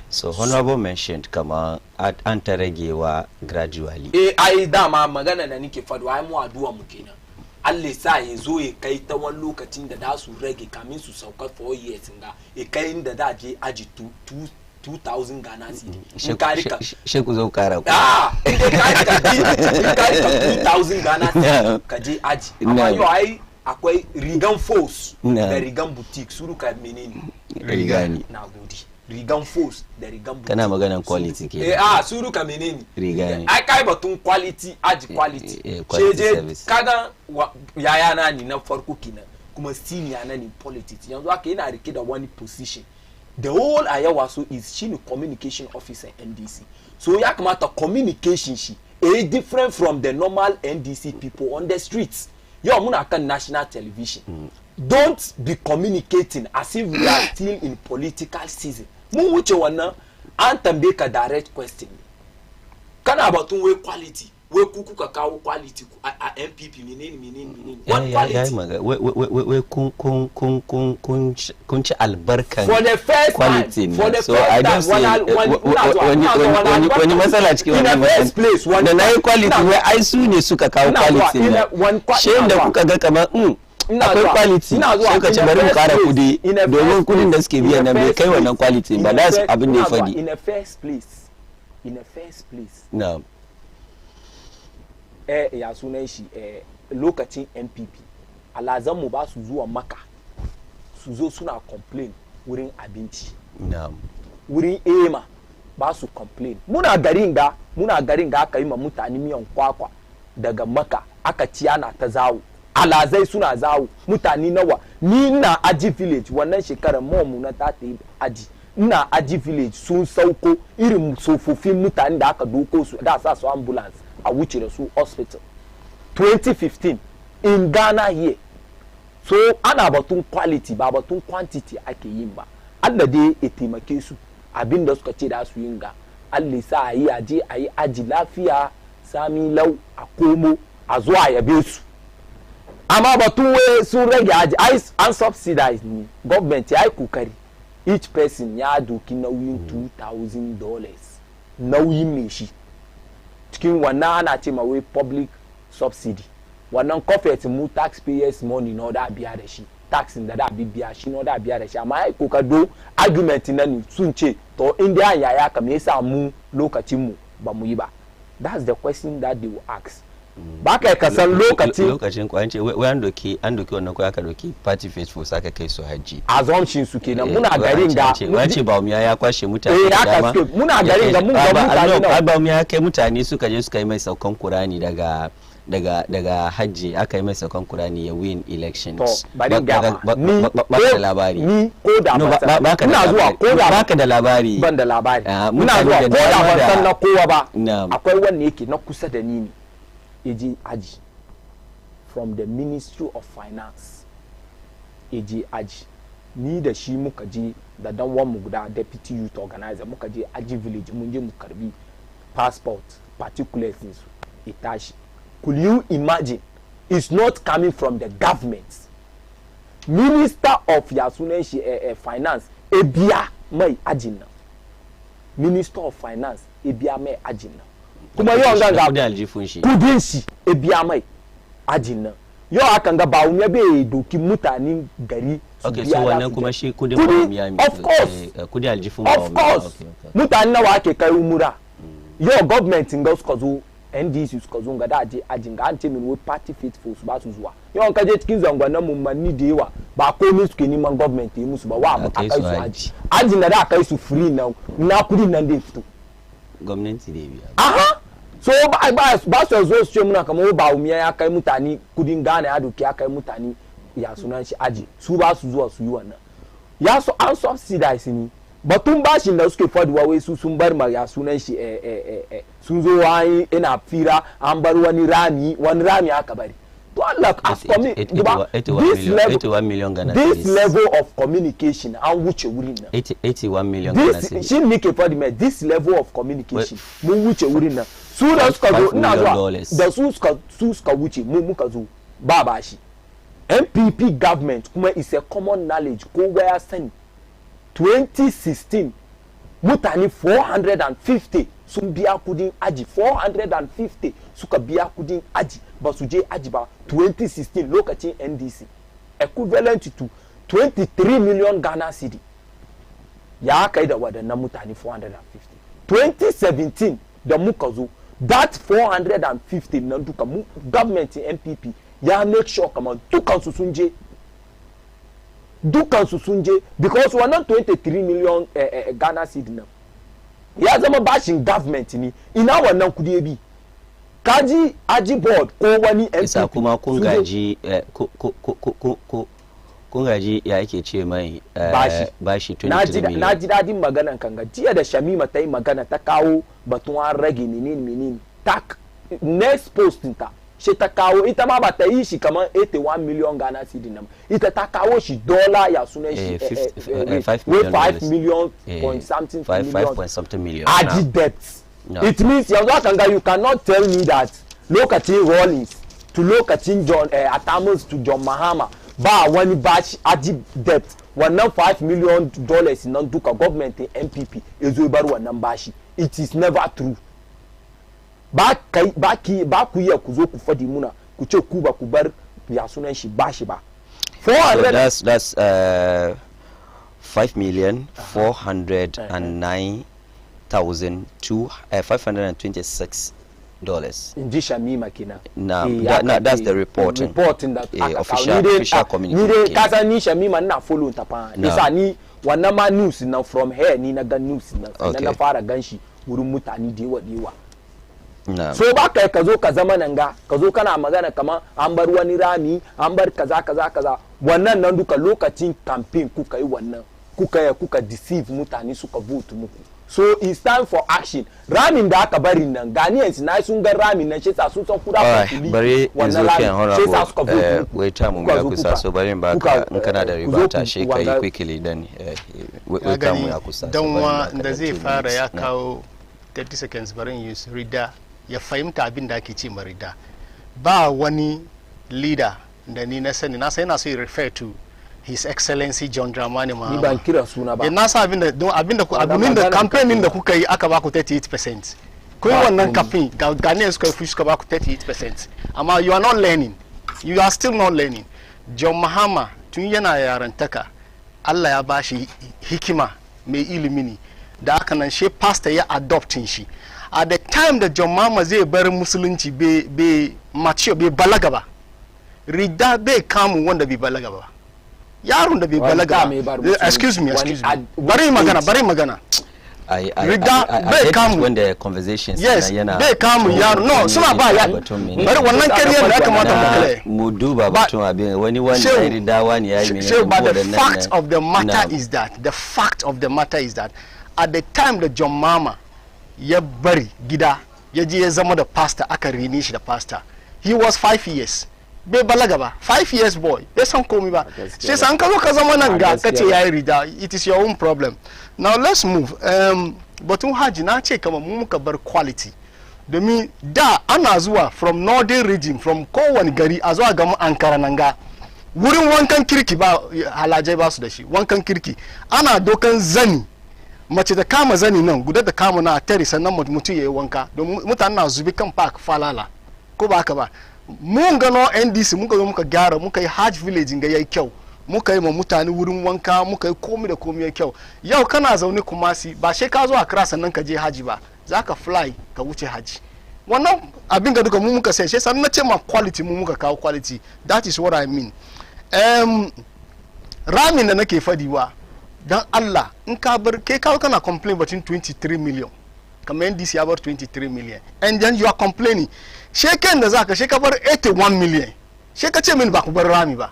So honorable mentioned kama an ta ragewa gradually. Ai dama magana da nake faɗo ai mu addu'a mu kenan. Allah sa ya zo ya kai ta wani lokacin da da su rage kamin su sauka 4 years nga ya kai inda da je aji 2,000 Ghana cedi. She ku zo kara ku. In ka 2,000 Ghana cedi ka je aji. Amma yau ai akwai rigan force da rigan boutique suru ka menene rigani na gode rigan force da rigan boutique kana maganan quality ke suru ka menene rigani ai kai batun quality aji quality je kaga yaya na ni na farko kinan kuma senior na ni politics yanzu aka yana rike da wani position the whole ayawa so is shine communication officer NDC so ya kamata communication shi is different from the normal NDC people on the streets. Yo, muna kan national television. Don't be communicating as if we are still in political season. Mun wuce wannan an tambaye ka direct question. Kana batun way quality, way kuku ka kawo quality a MPP menene. What quality? We kun ci albarkan for the first quality. Time, for the so first I don't see wani matsala cikin wannan da nayi quality wai ai su ne suka kawo quality ne. Shin da kuka ga kamar akwai quality sai ka ci bari mu kara kudi domin kudin da suke biya nan bai kai wannan quality ba da abin da ya fadi in a first place no ya sunan shi lokacin MPP alazan mu ba su zuwa maka su zo suna complain wurin abinci no wurin ema ba su complain muna garin ga aka yi ma mutane miyan kwakwa daga maka aka ci ana ta zawo alazai suna zawo mutane nawa ni na aji village wannan shekarar mu na ta aji ina aji village sun sauko irin tsofaffin mutane da aka doko su da sa su ambulance a wuce da su hospital 2015 in Ghana here so ana batun quality ba batun quantity ake yin ba. Allah dai ya taimake su abin da suka ce da su yin ga Allah sa a yi aje a yi aji lafiya sami lau a komo a zuwa yabe su. Amma batun wai sun rage aji an subsidize ni government ya yi kokari each person ya doki nauyin $2,000 nauyin mai shi cikin wannan ana ce ma wai public subsidy wannan corporate mu taxpayers money no da biya da shi tax da biya shi no da biya da shi amma ai kokado argument nan sun ce to inda ya ka me yasa mu lokacin mu ba mu yi ba. That's the question that they will ask. Ba kai ka san lokacin kwance wai an doki wannan ko aka doki party faithful saka kai su haji assumption su kenan muna garin ga wace ba mu ya kwashe mutane dama muna garin ga mun ga mutane ba mu ya kai mutane suka je suka yi mai saukan Qur'ani daga hajji aka yi mai saukan Qur'ani ya win elections. Ba da labari ni ko da muna zuwa ko da baka da labari ban da labari muna zuwa ko da ban san na kowa ba akwai wanda yake na kusa da ni ne eji aji from the Ministry of Finance eji aji ni da shi muka je da dan wan mu guda deputy youth organizer muka je aji village mun je mu karbi passport particulars din su itashi. Could you imagine it's not coming from the government? Minister of Yasunen Finance ebia mai ajin nan Minister of Finance ebia mai ajin nan kuma yau ganga kudin shi ebia mai ajin nan yau akan ga bawo me be doki mutanen gari okay so wannan kuma shi kudin bawumiya of course kudin aljifun of course mutanen nawa ake kai umura yau government nga suka zo NDC suka zo ga da aje ajin ga an ce min wai party faithful su ba su zuwa yau ka je cikin zangwannan mun manni da yawa ba komai suke neman government yi musu ba wa ba kai su aji ajin da kai su free na kudin nan da fito gwamnati da biya aha so ba su zo su ce muna kamar ba umiya ya kai mutane kudin Ghana ya doki ya kai mutane ya sunan shi aji su ba su zuwa su yi wannan ya so an subsidize ni batun bashin da suke faduwa wai su sun bar ma ya sunan shi sun zo wani ina fira an bar wani rami aka bari to Allah as for me this level of communication an wuce wurin nan 81 million Ghana shi ne ke fadi mai this level of communication mun wuce wurin nan su da suka zo ina zuwa da su suka wuce mu muka zo ba bashi MPP government kuma is a common knowledge ko waya sani 2016 mutane 450 sun biya kudin aji 450 suka biya kudin aji ba su je aji ba 2016 lokacin NDC equivalent to 23 million Ghana cedi ya kai da wadannan mutane 450 2017 da muka zo that 450 nan duka government MPP ya make sure kamar dukansu sun je because wannan 23 million Ghana cedi nan ya zama bashin government ni ina wannan kudi bi kaji aji board ko wani MPP isa kuma kun gaji ya yake ce mai bashi 23 million na ji dadin maganan kanga jiya da Shamima ta yi magana ta kawo batun an rage menene tak next post ta shi ta kawo ita ma ba ta yi shi kamar 81 million Ghana cedi nan ita ta kawo shi dollar ya sunan shi 5 million point something 5 million aji debt it means yanzu akanga you cannot tell me that lokacin Rawlings to lokacin John Atamus to John Mahama ba wani bashi aji debt wannan 5 million dollars nan duka government MPP ezo bar wannan bashi it is never true ba ku yi ku zo ku fadi muna ku ce ku ba ku bar ya sunan shi bashi ba 400 so that's 5,409,526 dollars in ji Shamima kina that's the reporting that official communication ni kasa ni Shamima na follow ta pa nisa ni wannan ma news na from here ni na ga news na fara ganshi wurin mutane da yawa so ba kai ka zo ka zama nan ga ka zo kana magana kamar an bar wani rami an bar kaza wannan nan duka lokacin campaign kuka yi wannan kuka deceive mutane suka vote muku so it's time for action. Ramin da aka bari nan Ghanaians na sun ga ramin nan shi sa sun san kuda ko bari yanzu kan honorable wait time mu ya kusa so bari ba ka in kana da riba ta shi kai quickly dan wait time mu ya kusa dan wa da zai fara ya kawo 30 seconds barin use rida ya fahimta abin da ake ce marida ba wani leader da ni na sani na sai na so ya refer to His Excellency John Dramani Mahama. Ni ban kira suna ba. Na sa abin da campaigning da kuka yi aka ba ku 38%. Kun wannan campaign Ghanaians suka ba ku 38%. Amma you are not learning. You are still not learning. John Mahama tun yana yarantaka Allah ya bashi hikima mai ilimi ne da aka nan she pastor ya adopting shi. At the time da John Mahama zai bar musulunci be mature be balaga ba. Rida bai kamu wanda bai balaga ba. Yaron da bai balaga excuse me bari magana Rida bai kamu when the conversations yana bai kamu yaro no suna ba ya bari wannan kariyar da aka mata makale mu duba batun abin wani Rida wani yayi mene but the fact of the matter is that at the time da John Mahama ya bari gida ya je ya zama da pastor aka rene shi da pastor he was 5 years bai balaga ba 5 years boy bai san komi ba sai san ka zo ka zama nan ga kace yayi Rida it is your own problem. Now let's move batun haji na ce kamar mu muka bar quality domin da ana zuwa from northern region from kowane gari a zuwa ga mu Ankara nan ga wurin wankan kirki ba halajai ba su da shi wankan kirki ana dokan zani mace da kama zani nan guda da kama na tare sannan mutum yayi wanka don mutane na zubi kan park falala ko ba haka ba mun gano NDC muka zo muka gyara muka yi Hajj village ga yayi kyau muka yi ma mutane wurin wanka muka yi komai da komai yayi kyau yau kana zaune Kumasi ba sai ka zo Accra sannan ka je haji ba zaka fly ka wuce haji wannan abin ga duka mu muka sai sannan na ce ma quality mu muka kawo quality that is what I mean ramin da nake fadiwa dan Allah in ka bar kai kawo kana complain batun 23 million kamar NDC ya bar 23 million and then you are complaining sheken da zaka sheka bar 81 million sheka ce min ba ku bar rami ba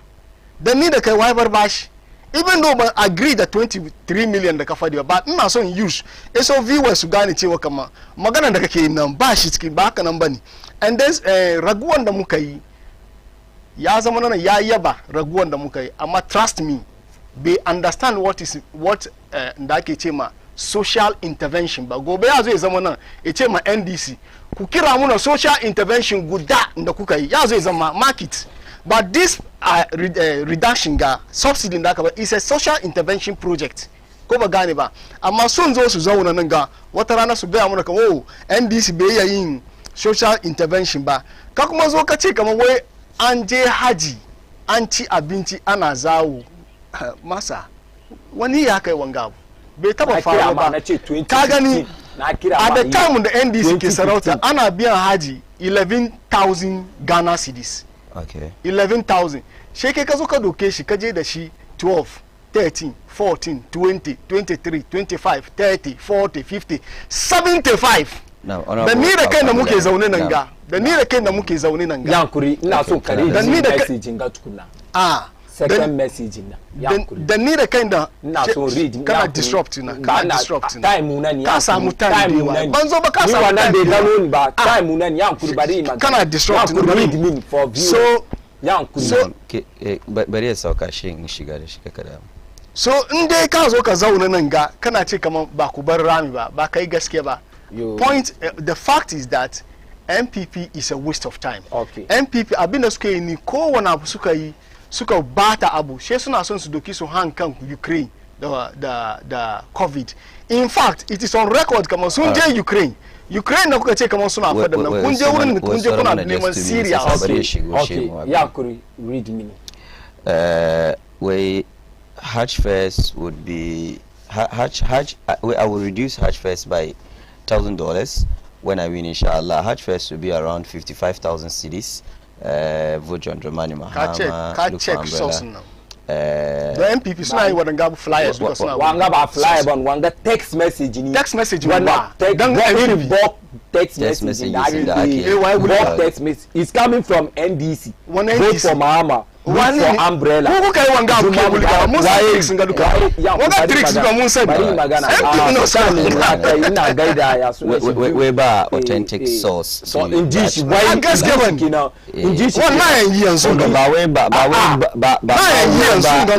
dan ni da kai wai bar bashi even though I agree that 23 million da ka fadi ba ina son use so viewers su gane cewa kamar magana da kake nan ba shi cikin ba haka nan bane and then raguwan da muka yi ya zama nan ya yaba raguwan da muka yi amma trust me they understand what da ake ce ma social intervention ba gobe ya zo ya zama nan ya ce ma NDC ku kira muna social intervention guda da kuka yi ya zo ya zama market but this reduction ga subsidy da aka ba is a social intervention project ko ba gane ba amma sun zo su zauna nan ga wata rana su gaya muna kamar oh NDC bai yi yin social intervention ba ka kuma zo ka ce kamar wai an je haji an ci abinci ana zawo masa wani ya kai wanga abu bai taba faruwa ba ka gani a da time da NDC ke sarauta ana biyan haji 11,000 Ghana cedis 11,000 shi kai ka zo ka doke shi ka je da shi 12 13 14 20 23 25 30 40 50 75 da ni da kai da muke zaune nan ga yankuri ina so kare da ni da message ga tukuna second message na da ni da kai da ina so read kana disrupt na time na ni ka samu time ban zo ba ka samu wannan da gano ni ba time na ni yankuri bari ma kana disrupt na read me for view so yankuri bari ya sauka shi in shiga da shi kada so in dai ka zo ka zauna nan ga kana ce kaman ba ku bar rami ba kai gaske ba point the fact is that MPP is a waste of time. MPP abinda suka yi ni kowane abu suka bata abu she suna son su doki su kan Ukraine da COVID. In fact it is on record kamar sun je Ukraine da kuka ce kamar suna fada nan kun je wurin kun je kuna neman Syria. Okay ya kuri read me. Way Hajj first would be Hajj I will reduce Hajj first by $1,000 when I win, inshallah. Hajj first will be around 55,000 cedis. Vote John Dramani Mahama. Can't check source now. The MPP suna yi wadanga flyers because suna wanga ba flyer ban wanga text message ni text message wanga dan text message text message is coming from NDC. Vote for Mahama. look for umbrella ko kai wanga cable ga mun sai tricks ga duka wanga tricks ga mun sai bari magana no sani ina gaida ya su we ba authentic source so in ji shi wai gaske ban kina in ji shi wannan yanzu ba wai ba yanzu ga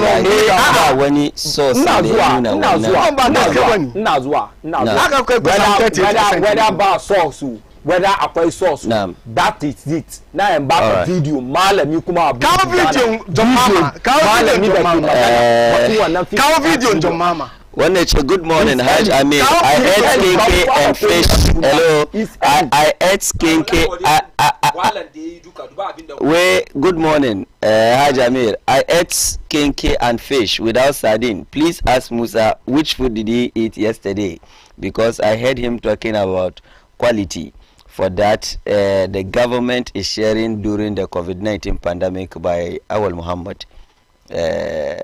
ba wani source da ya nuna wannan ina zuwa haka kai kusan whether ba source whether akwai source that is it na en ba video malami kuma abu kawo video John Mama kawo video John Mama One good morning, Haj Amir. I ate skinke and fish. Hello. I ate skinke. Good morning, Haj Amir. I ate skinke and fish without sardine. Please ask Musa which food did he eat yesterday, because I heard him talking about quality. For that, the government is sharing during the COVID-19 pandemic by Awal Muhammad. I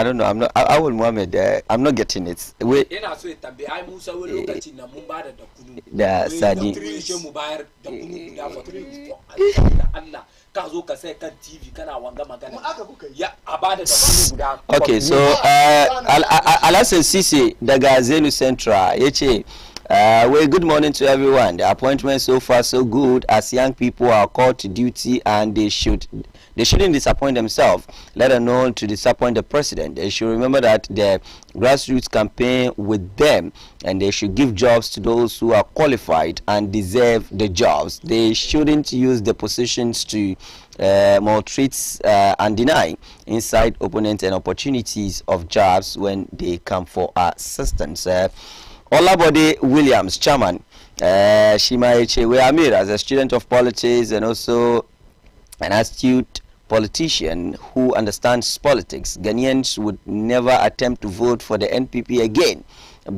don't know. I'm not. Awal Muhammad. I'm not getting it. The sardine. Okay, so Alasan Sisi daga Zenu Central yace well, good morning to everyone. The appointment so far so good, as young people are called to duty and they shouldn't disappoint themselves, let alone to disappoint the president. They should remember that the grassroots campaign with them, and they should give jobs to those who are qualified and deserve the jobs. They shouldn't use the positions to maltreat and deny inside opponents and opportunities of jobs when they come for assistance. Olabode Williams, chairman, Shima Echewe Amir, as a student of politics and also an astute politician who understands politics, Ghanaians would never attempt to vote for the NPP again,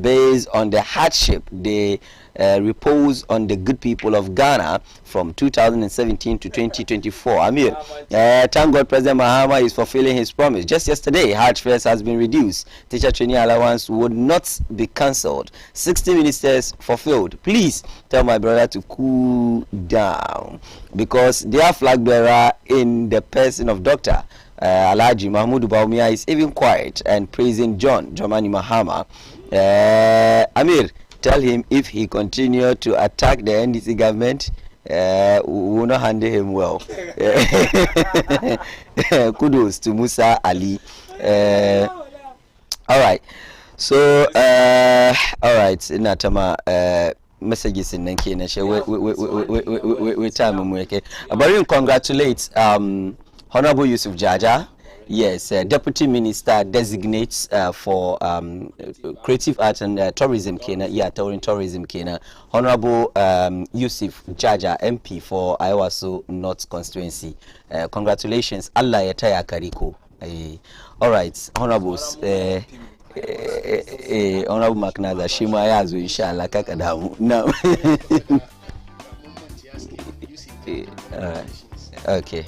based on the hardship they repose on the good people of Ghana from 2017 to 2024. Amir, thank God President Mahama is fulfilling his promise. Just yesterday, Hajj fares has been reduced. Teacher training allowance would not be cancelled. 60 ministers fulfilled. Please tell my brother to cool down, because their flag bearer in the person of Dr. Alhaji Mahmoud Baumia is even quiet and praising John Dramani Mahama. Amir, tell him if he continue to attack the NDC government, we will not handle him well. Kudos to Musa Ali. All right. So, all right. Natama messages in Nanki and share we time mweke. But you congratulate Honorable Yusuf Jaja. Yes, Deputy Minister designates for creative art and tourism Kenya. Yeah, tourism Kenya. Honorable Yusuf Jaja, MP for Ayawaso North constituency. Congratulations, Allah yataya kariko. All right, honorables. Honorable Maknaza Shima yazo inshallah kakadamu. Now. Okay.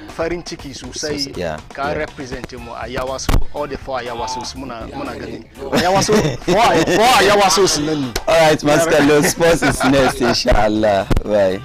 Farin ciki sosai ka represent mu a Yawaso, all the four Yawasos muna gani. Yawaso four Yawasos nan ne. All right, Master Sports is next inshallah. Bye.